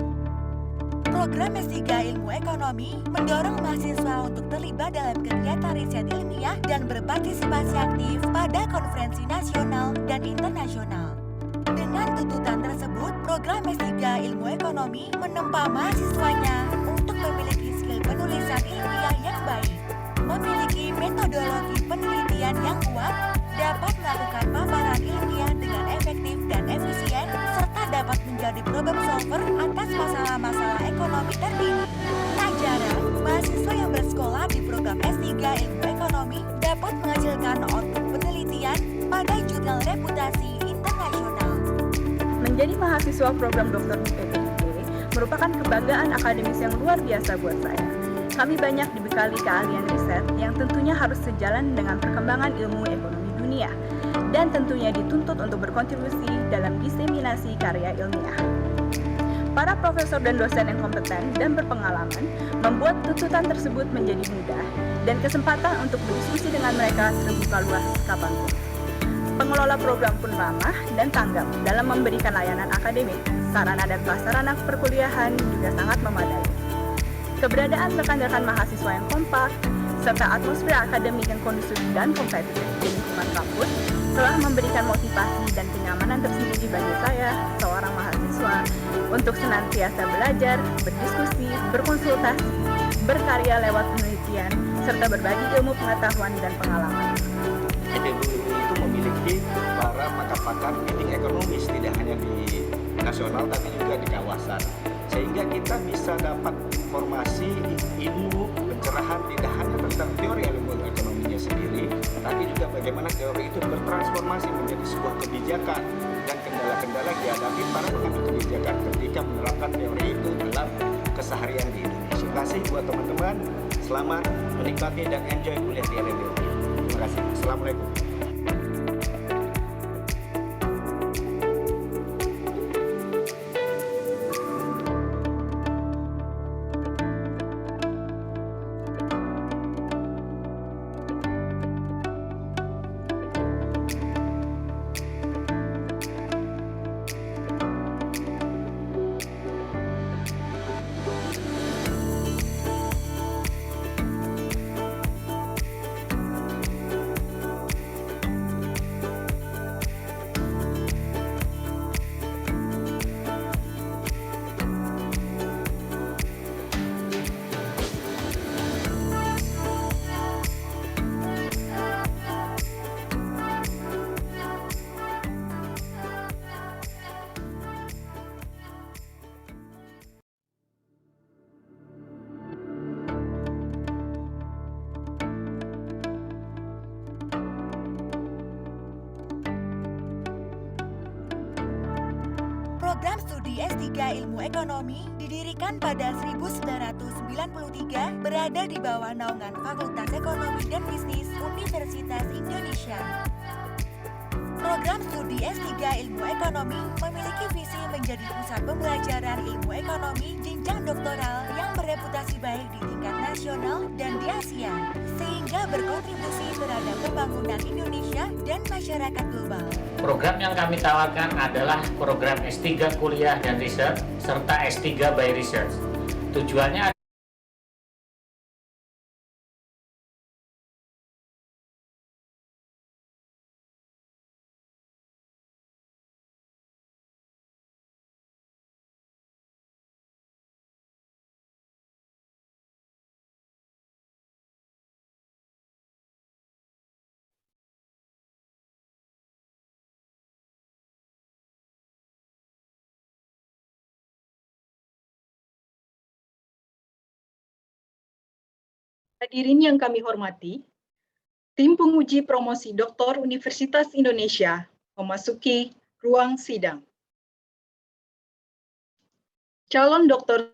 Program S3 Ilmu Ekonomi mendorong mahasiswa untuk terlibat dalam kegiatan riset ilmiah dan berpartisipasi aktif pada konferensi nasional dan internasional. Dengan tuntutan tersebut, program S3 Ilmu Ekonomi menempa mahasiswanya untuk memiliki skill penulisan ilmiah yang baik, memiliki metodologi penelitian yang kuat, dapat melakukan paparan ilmiah dengan efektif dan efisien, serta dapat menjadi problem solver atas masalah-masalah ekonomi terkini. Tak jarang, mahasiswa yang bersekolah di program S3 Ilmu Ekonomi dapat menghasilkan output penelitian pada jurnal reputasi internasional. Menjadi mahasiswa program Doktor PPIP merupakan kebanggaan akademis yang luar biasa buat saya. Kami banyak dibekali keahlian riset yang tentunya harus sejalan dengan perkembangan ilmu ekonomi dunia dan tentunya dituntut untuk berkontribusi dalam diseminasi karya ilmiah. Para profesor dan dosen yang kompeten dan berpengalaman membuat tuntutan tersebut menjadi mudah dan kesempatan untuk berdiskusi dengan mereka terbuka luas kapanpun. Pengelola program pun ramah dan tanggap dalam memberikan layanan akademik, sarana dan prasarana perkuliahan juga sangat memadai. Keberadaan rekan-rekan mahasiswa yang kompak, serta atmosfer akademik yang kondusif dan kompetitif di lingkungan kampus telah memberikan motivasi dan kenyamanan tersendiri bagi saya, seorang mahasiswa, untuk senantiasa belajar, berdiskusi, berkonsultasi, berkarya lewat penelitian, serta berbagi ilmu pengetahuan dan pengalaman. LMU itu memiliki para pakar-pakar leading ekonomis tidak hanya di nasional tapi juga di kawasan, sehingga kita bisa dapat informasi, ilmu, pencerahan tidak hanya tentang teori ilmu ekonominya sendiri, tapi juga bagaimana teori itu bertransformasi menjadi sebuah kebijakan dan kendala-kendala dihadapi para pengambil kebijakan ketika menerapkan teori itu dalam keseharian di Indonesia. Terima kasih buat teman-teman, selamat menikmati dan enjoy kuliah di LMU. Terima kasih. Assalamualaikum. Program studi S3 Ilmu Ekonomi didirikan pada 1993 berada di bawah naungan Fakultas Ekonomi dan Bisnis Universitas Indonesia. Program studi S3 Ilmu Ekonomi memiliki visi menjadi pusat pembelajaran ilmu ekonomi jenjang doktoral yang bereputasi baik di tingkat nasional dan di Asia, sehingga berkontribusi terhadap pembangunan Indonesia dan masyarakat global. Program yang kami tawarkan adalah program S3 Kuliah dan Riset serta S3 by Research. Tujuannya Hadirin yang kami hormati, tim penguji promosi Doktor Universitas Indonesia memasuki ruang sidang. Calon doktor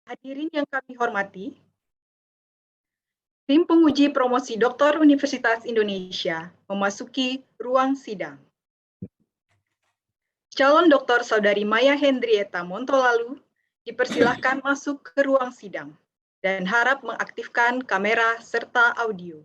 Hadirin yang kami hormati, tim penguji promosi Doktor Universitas Indonesia memasuki ruang sidang. Calon Doktor Saudari Maya Hendrieta Montolalu dipersilahkan masuk ke ruang sidang dan harap mengaktifkan kamera serta audio.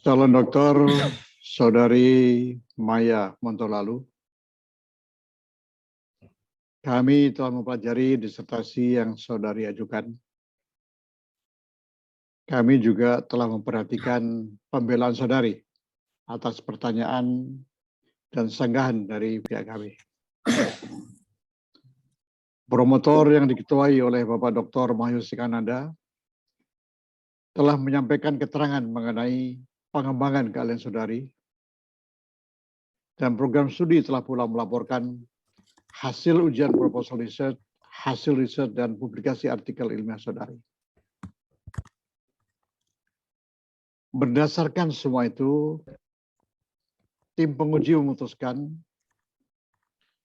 Calon dokter Saudari Maya Montolalu, kami telah mempelajari disertasi yang saudari ajukan. Kami juga telah memperhatikan pembelaan saudari atas pertanyaan dan sanggahan dari pihak kami. Promotor yang diketuai oleh Bapak Dr. Mahyus Kanada telah menyampaikan keterangan mengenai pengembangan keahlian saudari, dan program studi telah pula melaporkan hasil ujian proposal riset, hasil riset, dan publikasi artikel ilmiah saudari. Berdasarkan semua itu, tim penguji memutuskan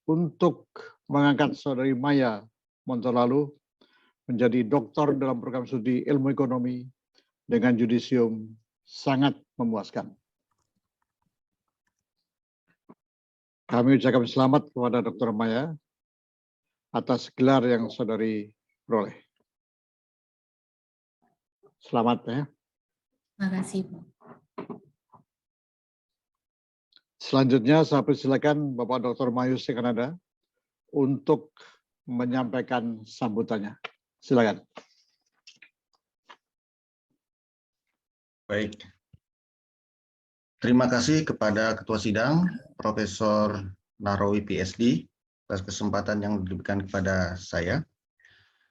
untuk mengangkat saudari Maya Montolalu menjadi doktor dalam program studi ilmu ekonomi dengan judisium sangat memuaskan. Kami ucapkan selamat kepada Dr. Maya atas gelar yang saudari peroleh. Selamat ya. Terima kasih, Pak. Selanjutnya saya persilakan Bapak Dr. Mahyus Kanada untuk menyampaikan sambutannya. Silakan. Baik. Terima kasih kepada Ketua Sidang, Profesor Nahrawi PhD, atas kesempatan yang diberikan kepada saya.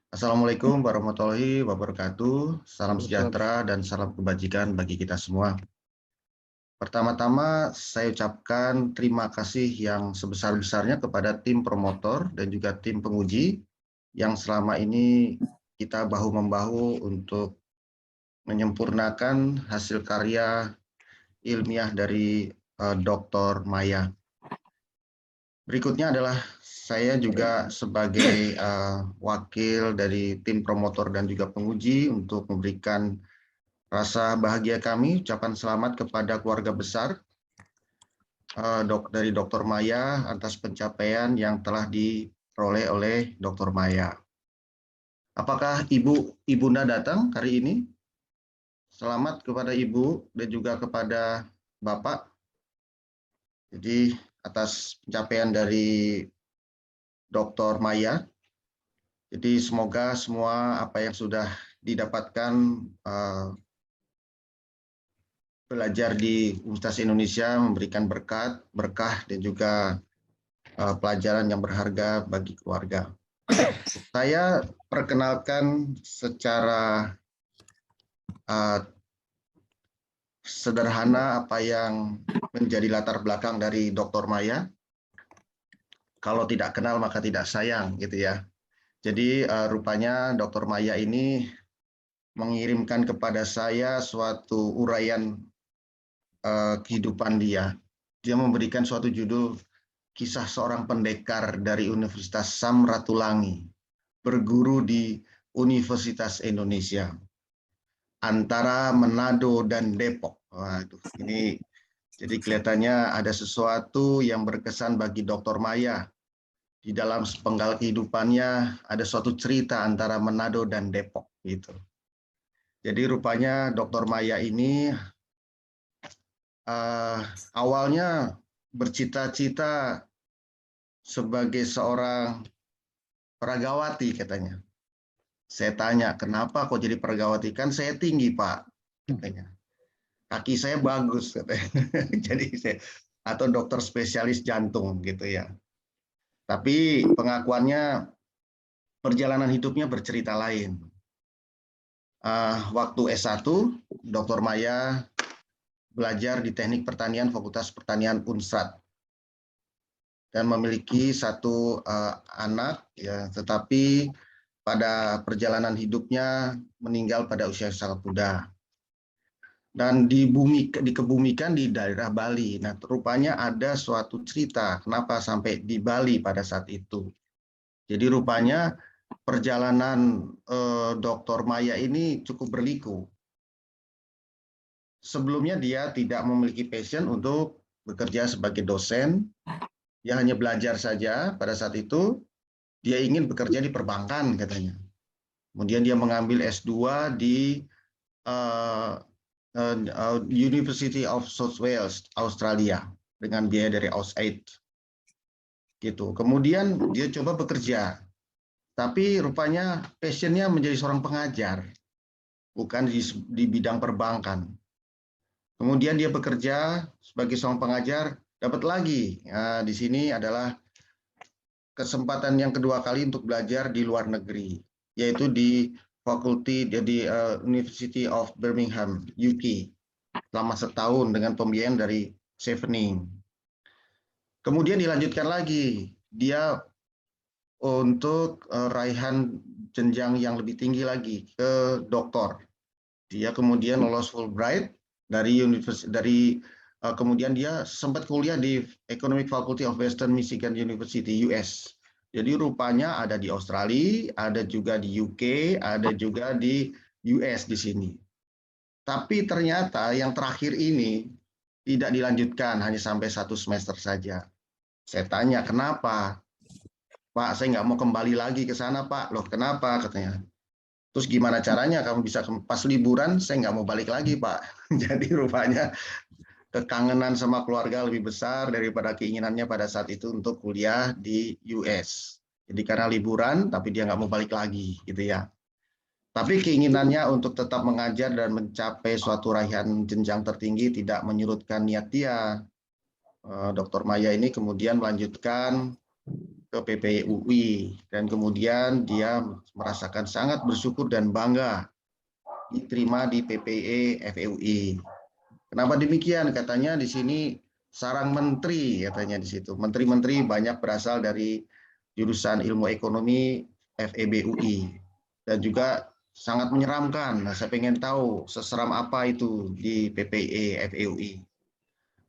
Assalamualaikum warahmatullahi wabarakatuh. Salam sejahtera dan salam kebajikan bagi kita semua. Pertama-tama saya ucapkan terima kasih yang sebesar-besarnya kepada tim promotor dan juga tim penguji yang selama ini kita bahu-membahu untuk menyempurnakan hasil karya ilmiah dari Dr. Maya. Berikutnya adalah saya juga sebagai wakil dari tim promotor dan juga penguji untuk memberikan rasa bahagia kami, ucapan selamat kepada keluarga besar dari Dr. Maya atas pencapaian yang telah diperoleh oleh Dr. Maya. Apakah Ibunda datang hari ini? Selamat kepada Ibu dan juga kepada Bapak. Jadi atas pencapaian dari Dr. Maya. Jadi semoga semua apa yang sudah didapatkan belajar di Universitas Indonesia memberikan berkah dan juga pelajaran yang berharga bagi keluarga. Saya perkenalkan secara sederhana apa yang menjadi latar belakang dari Dr. Maya. Kalau tidak kenal maka tidak sayang, gitu ya. Jadi rupanya Dr. Maya ini mengirimkan kepada saya suatu uraian kehidupan dia. Dia memberikan suatu judul Kisah Seorang Pendekar dari Universitas Samratulangi, berguru di Universitas Indonesia, antara Manado dan Depok. Waduh, ini jadi kelihatannya ada sesuatu yang berkesan bagi Dr. Maya. Di dalam sepenggal kehidupannya ada suatu cerita antara Manado dan Depok gitu. Jadi rupanya Dr. Maya ini awalnya bercita-cita sebagai seorang peragawati katanya. Saya tanya, kenapa kok jadi peragawati? Kan saya tinggi, Pak, katanya. Kaki saya bagus katanya. Jadi saya atau dokter spesialis jantung gitu ya. Tapi pengakuannya perjalanan hidupnya bercerita lain. Waktu S1, Dr. Maya belajar di Teknik Pertanian Fakultas Pertanian Unstrad dan memiliki satu anak, ya, tetapi pada perjalanan hidupnya meninggal pada usia sangat muda dan dikebumikan di daerah Bali. Nah, rupanya ada suatu cerita kenapa sampai di Bali pada saat itu. Jadi rupanya perjalanan Dr. Maya ini cukup berliku. Sebelumnya dia tidak memiliki passion untuk bekerja sebagai dosen, dia hanya belajar saja pada saat itu. Dia ingin bekerja di perbankan katanya. Kemudian dia mengambil S2 di University of South Wales, Australia, dengan biaya dari AusAid. Gitu. Kemudian dia coba bekerja, tapi rupanya passionnya menjadi seorang pengajar, bukan di bidang perbankan. Kemudian dia bekerja sebagai seorang pengajar, dapat lagi. Nah, di sini adalah kesempatan yang kedua kali untuk belajar di luar negeri, yaitu di fakulti di University of Birmingham, UK, selama setahun dengan pembiayaan dari Chevening. Kemudian dilanjutkan lagi, dia untuk raihan jenjang yang lebih tinggi lagi ke doktor. Dia kemudian lolos Fulbright kemudian dia sempat kuliah di Economic Faculty of Western Michigan University, US. Jadi rupanya ada di Australia, ada juga di UK, ada juga di US di sini. Tapi ternyata yang terakhir ini tidak dilanjutkan, hanya sampai 1 semester saja. Saya tanya, kenapa? Pak, saya nggak mau kembali lagi ke sana, Pak. Loh, kenapa? Katanya. Terus gimana caranya kamu bisa pas liburan? Saya nggak mau balik lagi, Pak. Jadi rupanya kekangenan sama keluarga lebih besar daripada keinginannya pada saat itu untuk kuliah di US. Jadi karena liburan, tapi dia nggak mau balik lagi, gitu ya. Tapi keinginannya untuk tetap mengajar dan mencapai suatu raihan jenjang tertinggi tidak menyurutkan niat dia. Dr. Maya ini kemudian melanjutkan ke PPI UI, dan kemudian dia merasakan sangat bersyukur dan bangga diterima di PPE FEUI. Kenapa demikian? Katanya di sini sarang menteri, katanya di situ. Menteri-menteri banyak berasal dari jurusan ilmu ekonomi FEBUI dan juga sangat menyeramkan. Nah, saya pengen tahu seseram apa itu di PPE FEUI.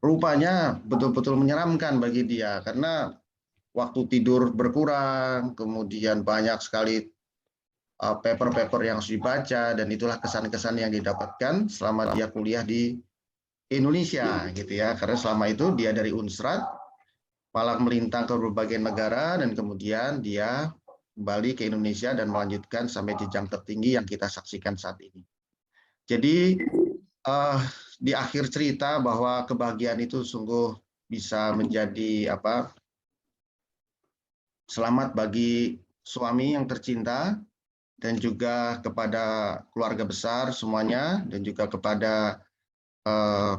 Rupanya betul-betul menyeramkan bagi dia karena waktu tidur berkurang, kemudian banyak sekali paper-paper yang harus dibaca, dan itulah kesan-kesan yang didapatkan selama dia kuliah di Indonesia gitu ya, karena selama itu dia dari Unstrad malah melintang ke berbagai negara dan kemudian dia kembali ke Indonesia dan melanjutkan sampai jenjang tertinggi yang kita saksikan saat ini. Jadi di akhir cerita bahwa kebahagiaan itu sungguh bisa menjadi selamat bagi suami yang tercinta dan juga kepada keluarga besar semuanya dan juga kepada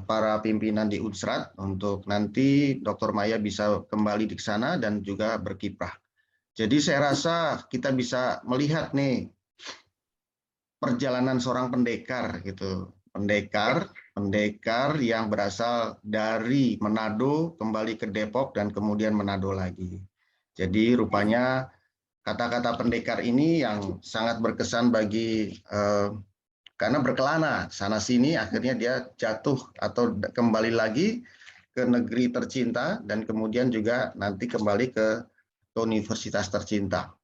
para pimpinan di Unstrad untuk nanti Dr. Maya bisa kembali di sana dan juga berkiprah. Jadi saya rasa kita bisa melihat nih perjalanan seorang pendekar gitu. Pendekar yang berasal dari Manado kembali ke Depok dan kemudian Manado lagi. Jadi rupanya kata-kata pendekar ini yang sangat berkesan bagi karena berkelana sana sini, akhirnya dia jatuh atau kembali lagi ke negeri tercinta dan kemudian juga nanti kembali ke universitas tercinta.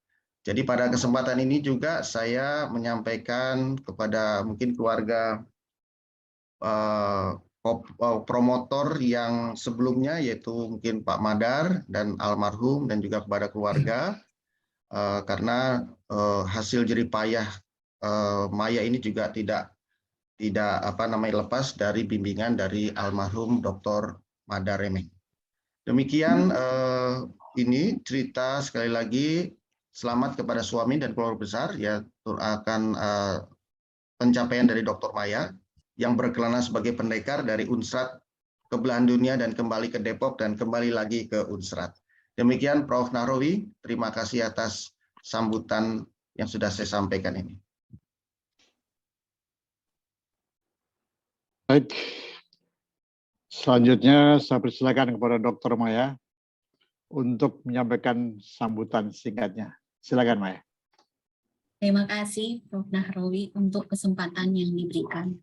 Jadi pada kesempatan ini juga saya menyampaikan kepada mungkin keluarga promotor yang sebelumnya, yaitu mungkin Pak Madar dan almarhum, dan juga kepada keluarga, karena hasil jeripayah Maya ini juga tidak lepas dari bimbingan dari almarhum Dr. Madar Remeng. Demikian ini cerita, sekali lagi selamat kepada suami dan keluarga besar ya akan pencapaian dari Dr. Maya yang berkelana sebagai pendekar dari Unsrat ke belahan dunia dan kembali ke Depok dan kembali lagi ke Unsrat. Demikian Prof. Nahrawi, terima kasih atas sambutan yang sudah saya sampaikan ini. Baik, selanjutnya saya persilakan kepada Dr. Maya untuk menyampaikan sambutan singkatnya. Silakan Maya. Terima kasih Prof. Nahrawi untuk kesempatan yang diberikan.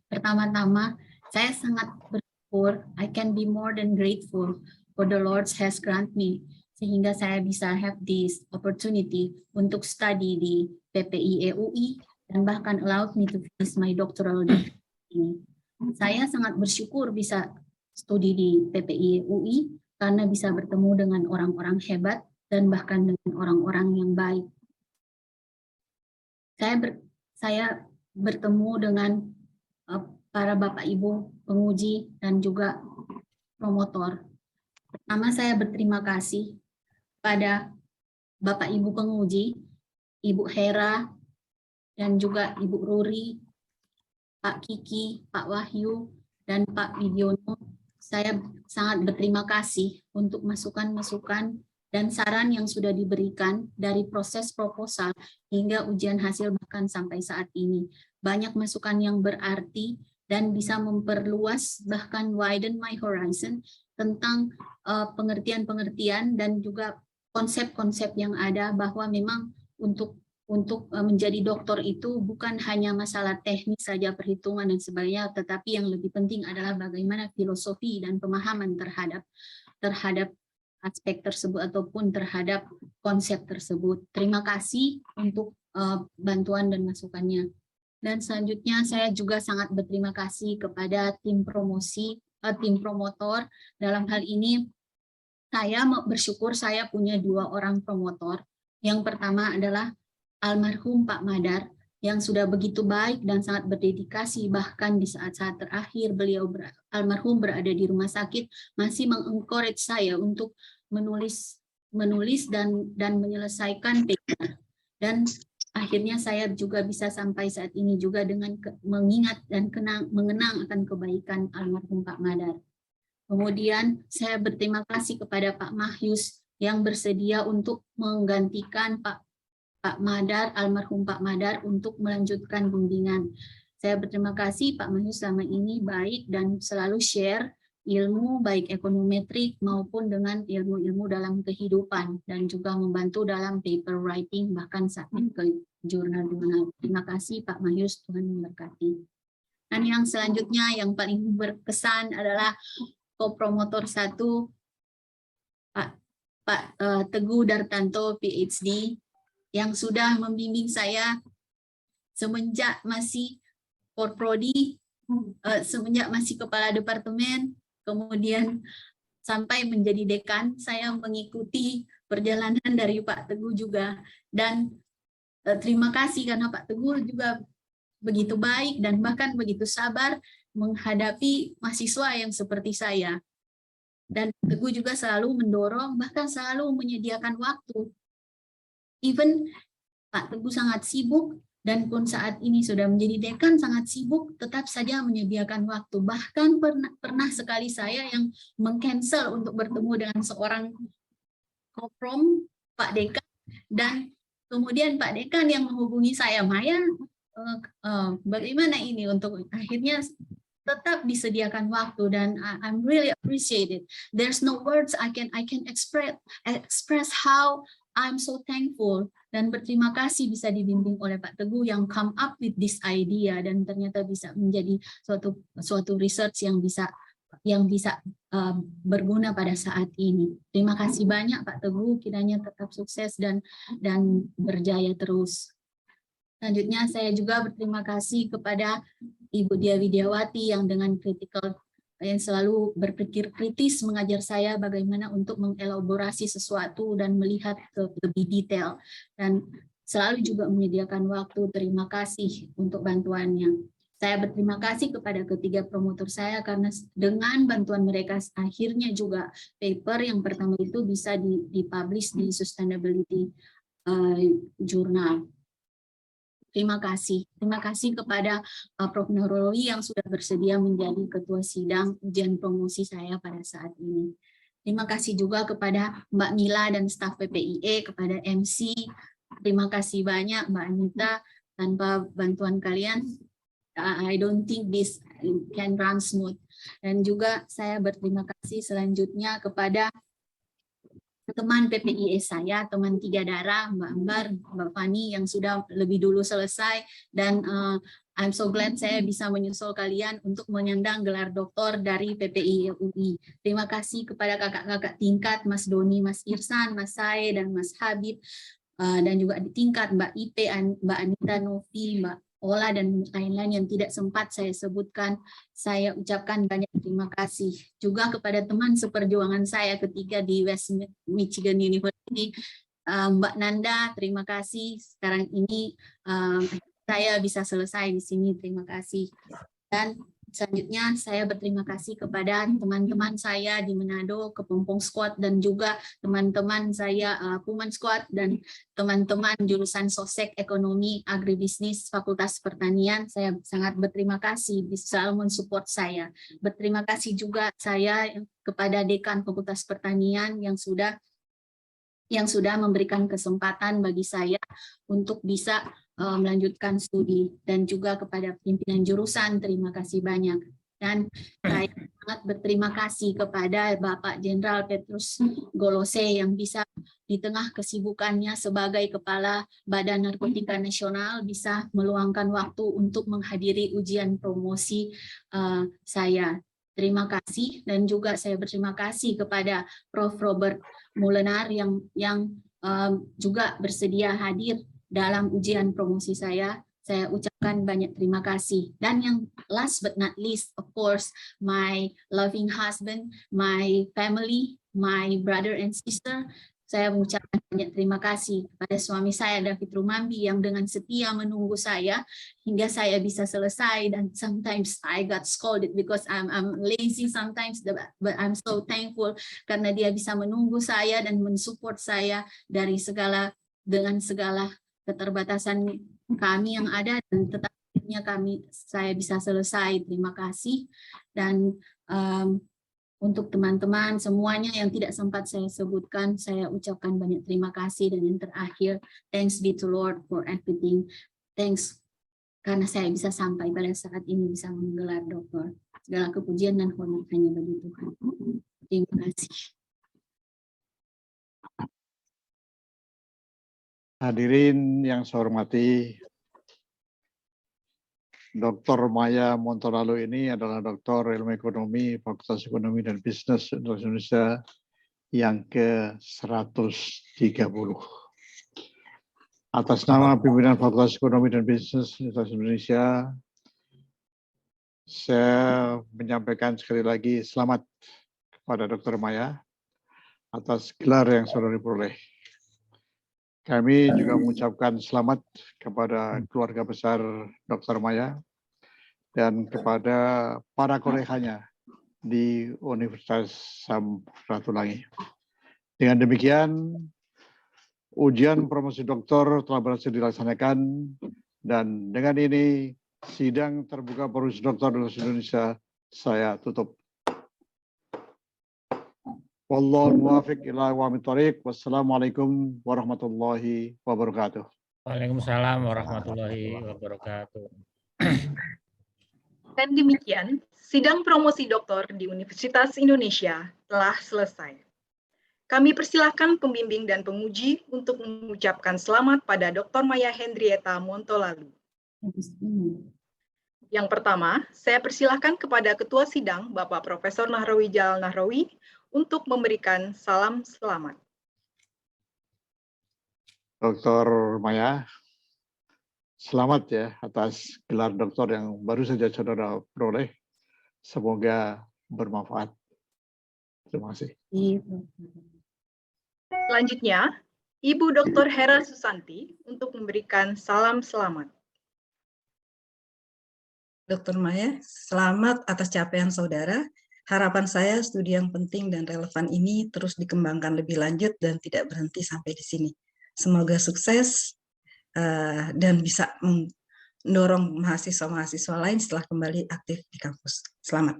Pertama-tama, saya sangat bersyukur, I can be more than grateful for the Lord has grant me, sehingga saya bisa have this opportunity untuk study di PPI EUI dan bahkan allowed me to finish my doctoral degree. Saya sangat bersyukur bisa studi di PPI EUI karena bisa bertemu dengan orang-orang hebat dan bahkan dengan orang-orang yang baik. Saya bertemu dengan para Bapak Ibu penguji dan juga promotor. Pertama, saya berterima kasih pada Bapak Ibu penguji, Ibu Hera, dan juga Ibu Ruri, Pak Kiki, Pak Wahyu, dan Pak Widiono. Saya sangat berterima kasih untuk masukan-masukan dan saran yang sudah diberikan dari proses proposal hingga ujian hasil bahkan sampai saat ini. Banyak masukan yang berarti dan bisa memperluas bahkan widen my horizon tentang pengertian-pengertian dan juga konsep-konsep yang ada, bahwa memang untuk menjadi dokter itu bukan hanya masalah teknis saja, perhitungan dan sebagainya, tetapi yang lebih penting adalah bagaimana filosofi dan pemahaman terhadap aspek tersebut ataupun terhadap konsep tersebut. Terima kasih untuk bantuan dan masukannya. Dan selanjutnya saya juga sangat berterima kasih kepada tim promotor. Dalam hal ini saya bersyukur saya punya 2 orang promotor. Yang pertama adalah almarhum Pak Madar yang sudah begitu baik dan sangat berdedikasi, bahkan di saat-saat terakhir beliau almarhum berada di rumah sakit masih mengencourage saya untuk menulis dan menyelesaikan PR. Dan akhirnya saya juga bisa sampai saat ini juga dengan mengingat dan mengenang akan kebaikan almarhum Pak Madar. Kemudian saya berterima kasih kepada Pak Mahyus yang bersedia untuk menggantikan Pak Madar, almarhum Pak Madar, untuk melanjutkan bimbingan. Saya berterima kasih Pak Mahyus selama ini baik dan selalu share ilmu baik ekonometrik maupun dengan ilmu-ilmu dalam kehidupan dan juga membantu dalam paper writing bahkan submit ke jurnal-jurnal. Terima kasih Pak Mahyus, Tuhan memberkati. Dan yang selanjutnya yang paling berkesan adalah co-promotor 1 Pak Teguh Dartanto PhD yang sudah membimbing saya semenjak masih Porprodi, semenjak masih kepala departemen, kemudian sampai menjadi dekan. Saya mengikuti perjalanan dari Pak Teguh juga, dan terima kasih karena Pak Teguh juga begitu baik dan bahkan begitu sabar menghadapi mahasiswa yang seperti saya. Dan Pak Teguh juga selalu mendorong, bahkan selalu menyediakan waktu. Even Pak Teguh sangat sibuk, dan pun saat ini sudah menjadi dekan sangat sibuk, tetap saja menyediakan waktu. Bahkan pernah sekali saya yang meng-cancel untuk bertemu dengan seorang koprom Pak Dekan, dan kemudian Pak Dekan yang menghubungi saya, Maya, bagaimana ini, untuk akhirnya tetap disediakan waktu, dan I'm really appreciate it. There's no words I can express how I'm so thankful dan berterima kasih bisa dibimbing oleh Pak Teguh yang come up with this idea, dan ternyata bisa menjadi suatu research yang bisa berguna pada saat ini. Terima kasih banyak Pak Teguh, kiranya tetap sukses dan berjaya terus. Selanjutnya saya juga berterima kasih kepada Ibu Dia Widiawati yang dengan yang selalu berpikir kritis mengajar saya bagaimana untuk mengelaborasi sesuatu dan melihat ke lebih detail, dan selalu juga menyediakan waktu. Terima kasih untuk bantuannya. Saya berterima kasih kepada ketiga promotor saya karena dengan bantuan mereka akhirnya juga paper yang pertama itu bisa dipublish di Sustainability Journal. Terima kasih. Terima kasih kepada Prof. Nahrawi yang sudah bersedia menjadi ketua sidang ujian promosi saya pada saat ini. Terima kasih juga kepada Mbak Mila dan staf PPIE, kepada MC. Terima kasih banyak Mbak Anita. Tanpa bantuan kalian, I don't think this can run smooth. Dan juga saya berterima kasih selanjutnya kepada teman PPIE saya, teman 3 darah, Mbak Ambar, Mbak Fani yang sudah lebih dulu selesai, dan I'm so glad saya bisa menyusul kalian untuk menyandang gelar doktor dari PPIE UI. Terima kasih kepada kakak-kakak tingkat, Mas Doni, Mas Irsan, Mas Sae, dan Mas Habib, dan juga di tingkat Mbak Ipe, Mbak Anita Novi, Mbak Ola, dan lain-lain yang tidak sempat saya sebutkan. Saya ucapkan banyak terima kasih juga kepada teman seperjuangan saya ketika di West Michigan University, Mbak Nanda. Terima kasih, sekarang ini saya bisa selesai di sini. Terima kasih. Dan selanjutnya saya berterima kasih kepada teman-teman saya di Manado, Kepompong Squad, dan juga teman-teman saya Puman Squad, dan teman-teman jurusan Sosek Ekonomi Agribisnis Fakultas Pertanian. Saya sangat berterima kasih bisa selalu mensupport saya. Berterima kasih juga saya kepada Dekan Fakultas Pertanian yang sudah memberikan kesempatan bagi saya untuk bisa melanjutkan studi, dan juga kepada pimpinan jurusan, terima kasih banyak. Dan saya sangat berterima kasih kepada Bapak Jenderal Petrus Golose yang bisa di tengah kesibukannya sebagai Kepala Badan Narkotika Nasional bisa meluangkan waktu untuk menghadiri ujian promosi saya. Terima kasih, dan juga saya berterima kasih kepada Prof. Robert Mulenar yang juga bersedia hadir dalam ujian promosi saya. Saya ucapkan banyak terima kasih. Dan yang last but not least, of course, my loving husband, my family, my brother and sister. Saya mengucapkan banyak terima kasih kepada suami saya, David Rumambi, yang dengan setia menunggu saya hingga saya bisa selesai. Dan sometimes I got scolded because I'm lazy sometimes, but I'm so thankful karena dia bisa menunggu saya dan mensupport saya dari dengan segala keterbatasan kami yang ada, dan tetap saya bisa selesai. Terima kasih. Dan untuk teman-teman semuanya yang tidak sempat saya sebutkan, saya ucapkan banyak terima kasih. Dan yang terakhir, thanks be to Lord for everything. Thanks karena saya bisa sampai pada saat ini bisa menggelar doktor. Segala kepujian dan hormat hanya bagi Tuhan. Terima kasih. Hadirin yang saya hormati, Dr. Maya Montolalu ini adalah Doktor Ilmu Ekonomi Fakultas Ekonomi dan Bisnis Indonesia yang ke-130. Atas nama pimpinan Fakultas Ekonomi dan Bisnis Universitas Indonesia, saya menyampaikan sekali lagi selamat kepada Dr. Maya atas gelar yang sudah diperoleh. Kami juga mengucapkan selamat kepada keluarga besar Dr. Maya dan kepada para koleganya di Universitas Samratulangi. Dengan demikian, ujian promosi doktor telah berhasil dilaksanakan, dan dengan ini sidang terbuka promosi doktor Indonesia saya tutup. Wallahu muwaffiq ila aqwamit thoriq. Wassalamualaikum warahmatullahi wabarakatuh. Waalaikumsalam warahmatullahi wabarakatuh. Dan demikian, sidang promosi doktor di Universitas Indonesia telah selesai. Kami persilahkan pembimbing dan penguji untuk mengucapkan selamat pada Dr. Maya Hendrietta Montolalu. Yang pertama, saya persilahkan kepada Ketua Sidang, Bapak Profesor Nahrawi Jalal Nahrawi, untuk memberikan salam selamat. Dr. Maya, selamat ya atas gelar doktor yang baru saja saudara peroleh. Semoga bermanfaat. Terima kasih. Selanjutnya, Ibu Dr. Hera Susanti untuk memberikan salam selamat. Dr. Maya, selamat atas capaian saudara. Harapan saya studi yang penting dan relevan ini terus dikembangkan lebih lanjut dan tidak berhenti sampai di sini. Semoga sukses dan bisa mendorong mahasiswa-mahasiswa lain setelah kembali aktif di kampus. Selamat.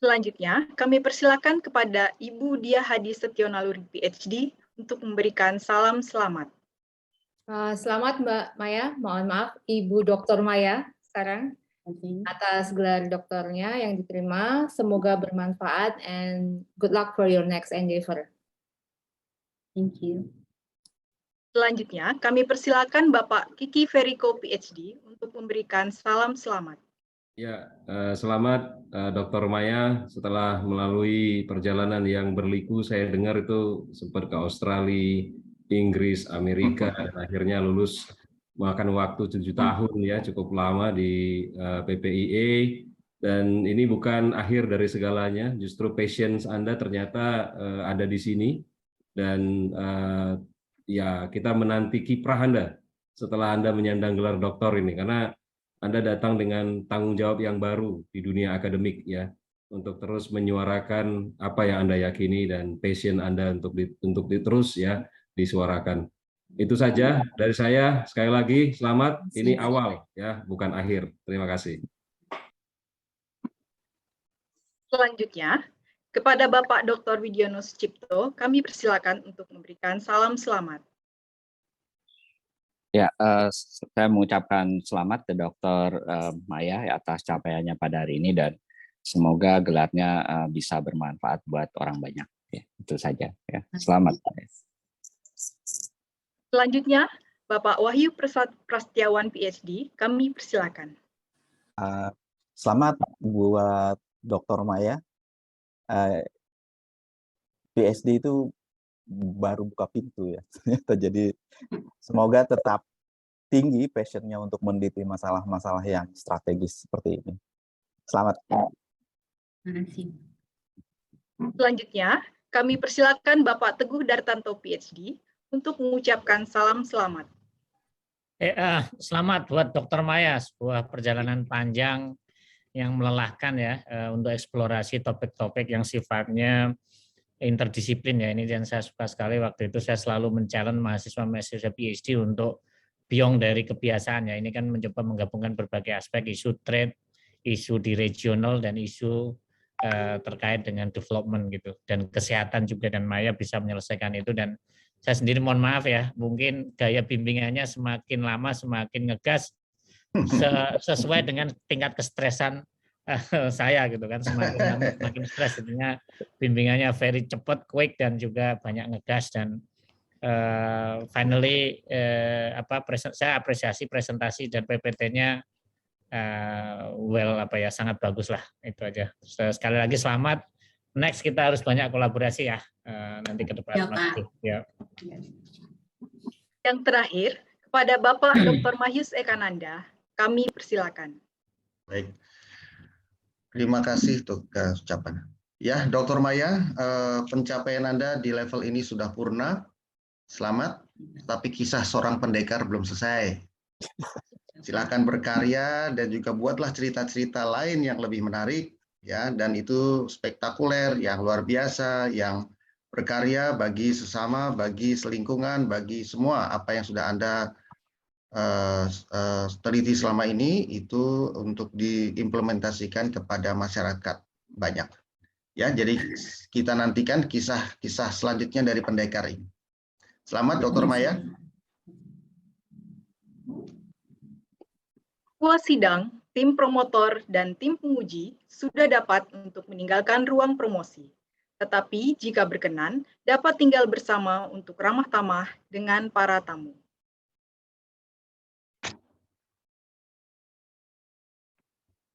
Selanjutnya, kami persilakan kepada Ibu Dia Hadi Setionaluri, PhD, untuk memberikan salam selamat. Selamat Mbak Maya, mohon maaf Ibu Dr. Maya sekarang atas gelar doktornya yang diterima. Semoga bermanfaat and good luck for your next endeavor. Thank you. Selanjutnya, kami persilakan Bapak Kiki Feriko, PhD, untuk memberikan salam selamat. Ya, selamat Dr. Maya. Setelah melalui perjalanan yang berliku, saya dengar itu sempat ke Australia, Inggris, Amerika, dan akhirnya lulus makan waktu 7 tahun ya, cukup lama di PPIE. Dan ini bukan akhir dari segalanya, justru passions Anda ternyata ada di sini. Dan ya kita menanti kiprah Anda setelah Anda menyandang gelar doktor ini, karena Anda datang dengan tanggung jawab yang baru di dunia akademik ya, untuk terus menyuarakan apa yang Anda yakini dan passion Anda untuk terus ya disuarakan. Itu saja dari saya. Sekali lagi selamat. Ini awal ya, bukan akhir. Terima kasih. Selanjutnya, kepada Bapak Dr. Widyono Sucipto, kami persilakan untuk memberikan salam selamat. Ya, saya mengucapkan selamat ke Dr. Maya ya, atas capaiannya pada hari ini dan semoga gelarnya bisa bermanfaat buat orang banyak. Ya, itu saja. Ya. Selamat. Selanjutnya, Bapak Wahyu Prasetyawan, PhD, kami persilakan. Selamat buat Dr. Maya. PhD itu baru buka pintu ya. Jadi semoga tetap tinggi passionnya untuk meneliti masalah-masalah yang strategis seperti ini. Selamat. Terima kasih. Selanjutnya, kami persilakan Bapak Teguh Dartanto, PhD, untuk mengucapkan salam selamat. Selamat buat Dr. Maya, sebuah perjalanan panjang yang melelahkan ya, untuk eksplorasi topik-topik yang sifatnya interdisiplin ya. Ini dan saya suka sekali, waktu itu saya selalu men-challenge mahasiswa-mahasiswa PhD untuk beyond dari kebiasaan ya. Ini kan mencoba menggabungkan berbagai aspek, isu trade, isu di regional, dan isu terkait dengan development gitu, dan kesehatan juga, dan Maya bisa menyelesaikan itu. Dan saya sendiri mohon maaf ya, mungkin gaya bimbingannya semakin lama semakin ngegas sesuai dengan tingkat kestresan saya gitu kan, semakin lama semakin stres, jadinya bimbingannya very cepat, quick, dan juga banyak ngegas. Dan finally saya apresiasi presentasi dan PPT-nya sangat bagus lah. Itu aja. Sekali lagi selamat. Next kita harus banyak kolaborasi ya nanti ke depan. Ya. Yang terakhir, kepada Bapak Dr. Mahyus Ekananda, kami persilakan. Baik. Terima kasih untuk ucapan. Ya, Dr. Maya, pencapaian Anda di level ini sudah purna. Selamat, tapi kisah seorang pendekar belum selesai. Silakan berkarya dan juga buatlah cerita-cerita lain yang lebih menarik ya, dan itu spektakuler, yang luar biasa, yang berkarya bagi sesama, bagi selingkungan, bagi semua apa yang sudah Anda teliti selama ini, itu untuk diimplementasikan kepada masyarakat banyak. Ya, jadi kita nantikan kisah-kisah selanjutnya dari pendekar ini. Selamat, Dr. Maya. Ketua Sidang, tim promotor dan tim penguji sudah dapat untuk meninggalkan ruang promosi. Tetapi jika berkenan, dapat tinggal bersama untuk ramah tamah dengan para tamu.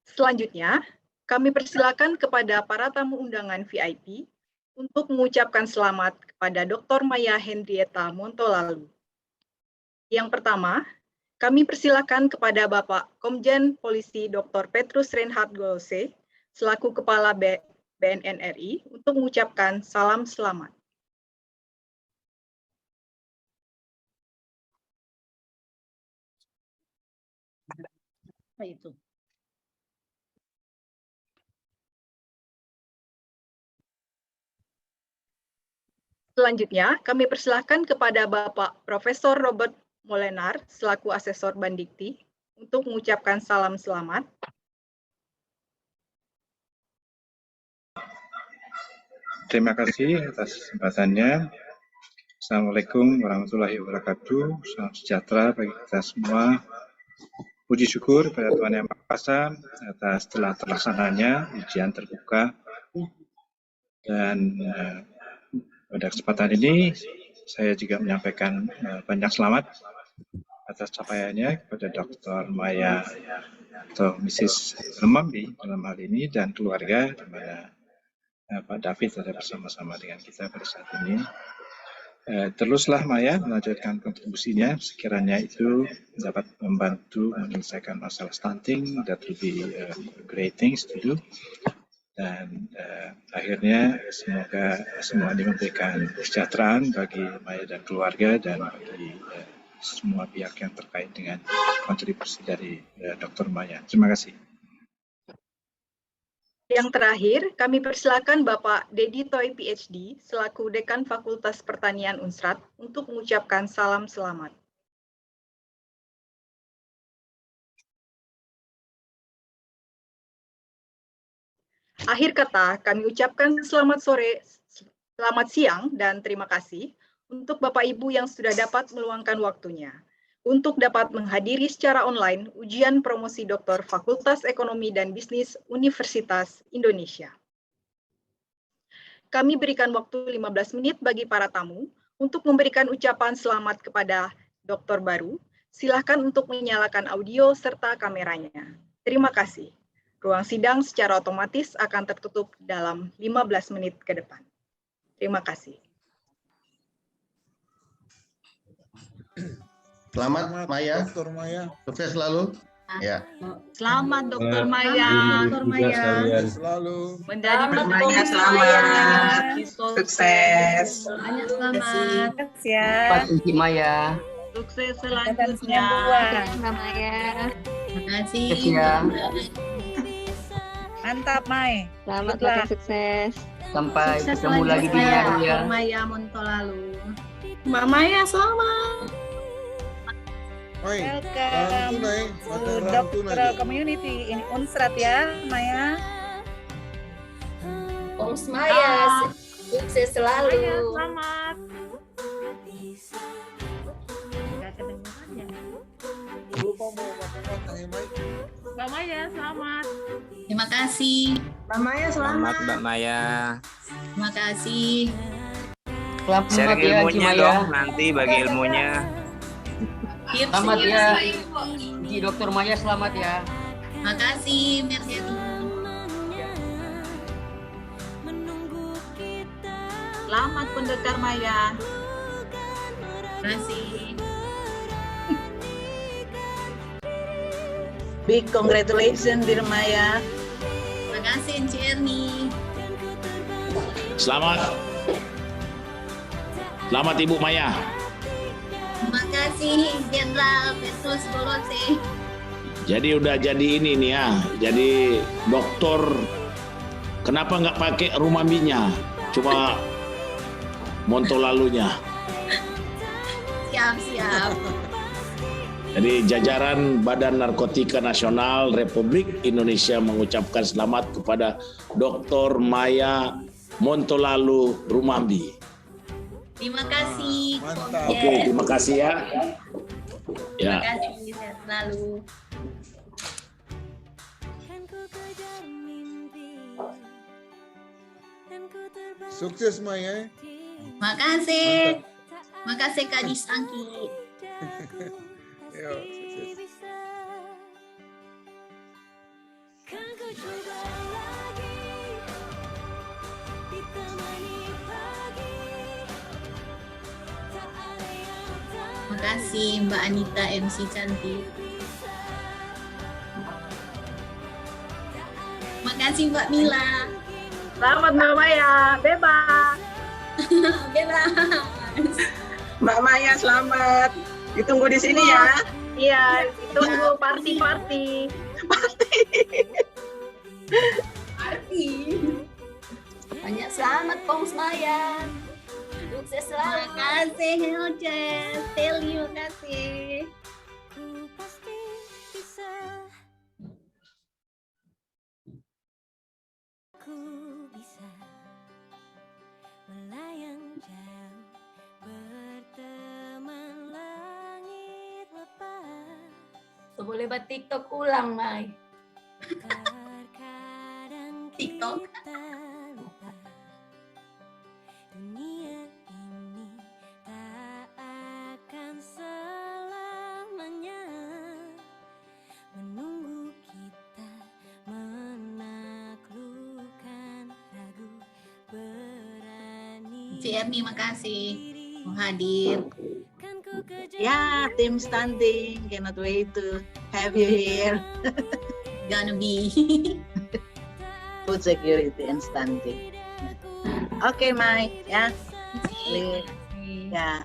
Selanjutnya, kami persilakan kepada para tamu undangan VIP untuk mengucapkan selamat kepada Dr. Maya Henrietta Montolalu. Yang pertama, kami persilakan kepada Bapak Komjen Polisi Dr. Petrus Reinhard Golose, selaku Kepala BNN RI, untuk mengucapkan salam selamat. Apa itu? Selanjutnya, kami persilahkan kepada Bapak Profesor Robert Molenar, selaku Asesor Bandikti, untuk mengucapkan salam selamat. Terima kasih atas kesempatannya. Assalamualaikum warahmatullahi wabarakatuh. Salam sejahtera bagi kita semua. Puji syukur pada Tuhan Yang Maha Kuasa atas telah terlaksananya ujian terbuka. Dan pada kesempatan ini, saya juga menyampaikan banyak selamat atas capaiannya kepada Dr. Maya atau Mrs. Rumambi dalam hal ini dan keluarga, di mana Pak David ada bersama-sama dengan kita pada saat ini. Teruslah Maya melanjutkan kontribusinya, sekiranya itu dapat membantu menyelesaikan masalah stunting. That will be great things to do. Dan akhirnya semoga semua ini memberikan kesejahteraan bagi Maya dan keluarga dan bagi semua pihak yang terkait dengan kontribusi dari Dr. Maya. Terima kasih. Yang terakhir, kami persilakan Bapak Dedi Toy PhD, selaku Dekan Fakultas Pertanian Unsrat, untuk mengucapkan salam selamat. Akhir kata, kami ucapkan selamat sore, selamat siang, dan terima kasih untuk Bapak Ibu yang sudah dapat meluangkan waktunya untuk dapat menghadiri secara online ujian promosi doktor Fakultas Ekonomi dan Bisnis Universitas Indonesia. Kami berikan waktu 15 menit bagi para tamu untuk memberikan ucapan selamat kepada doktor baru. Silakan untuk menyalakan audio serta kameranya. Terima kasih. Ruang sidang secara otomatis akan tertutup dalam 15 menit ke depan. Terima kasih. Selamat Maya. Dr. Maya. Sukses selalu. Ya. Selamat Dr. Maya. Dr. Maya. Selalu. Menjadi Maya selamat. Sukses. Banyak selamat. Pak Kunci Maya. Sukses selanjutnya. Mbak Maya. Terima kasih. Mantap, Mai. Selamat makin sukses. Sampai Sukses ketemu lagi di selanjutnya, Nyaru ya. Dr. Maya Montolalu. Mbak Maya selamat. Oi, Welcome to Doctoral Community in Unsrat ya, Maya. Om Maya, sukses selalu. Maya selamat. Mbak Maya selamat. Terima kasih. Mbak Maya selamat. Mbak Maya. Terima kasih. Share ya, ilmunya Maya. dong nanti bagi ilmunya. Selamat ya, Ji Dokter Maya selamat ya. Terima kasih, merci. Selamat pendekar Maya. Terima kasih. Big congratulations, dear Maya. Terima kasih, Encik Erni. Selamat Ibu Maya. Terima kasih, Jenderal Petrus Golose. Jadi udah jadi ini nih ya. Jadi dokter, kenapa nggak pakai Rumambinya? Cuma Montolalunya. Siap. Jadi jajaran Badan Narkotika Nasional Republik Indonesia mengucapkan selamat kepada Dr. Maya Montolalu Rumambi. Terima kasih. Oke, terima kasih ya. Terima kasih, sehat selalu. Sukses Maya. Makasih. Makasih Kak Disangki. Yo, sukses. Makasih Mbak Anita MC cantik. Makasih Mbak Mila. Selamat Mbak Maya, bebas. Bebas. Mbak Maya selamat. Ditunggu di sini ya. Iya, ditunggu party. Banyak selamat Pongs Maya. Sukses selalu. Makasih Hilces. Terima kasih. Ku bisa melayang jauh berteman langit lepas. Boleh buat TikTok ulang, Mai. TikTok. Dunia ini tak akan selamanya menunggu kita menaklukkan ragu berani. CMI makasih mau hadir. Ya, tim stunting, cannot wait to have you here. Gonna be Food security and stunting. Oke, Mai, ya. Ya.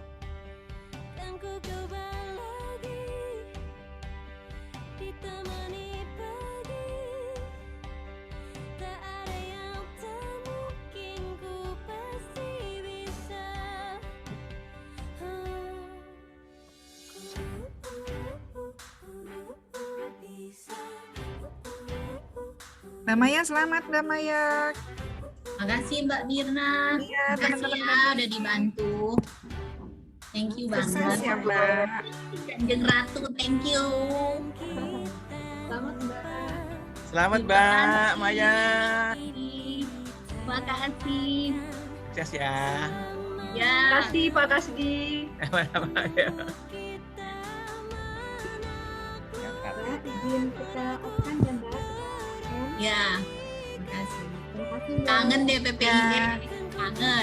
Mbak Maya, selamat Mbak Maya. Makasih Mbak Mirna. Iya, makasih ya udah dibantu. Thank you banget. Sukses ya, Mbak. Kanjeng Ratu, thank you. Selamat Mbak. Selamat Mbak Maya. Makasih. Sukses ya. Ya. Makasih Pak Kasdi. Izin kita open ya Mbak. Ya. Makasih. Kangen deh PPIE. Kangen.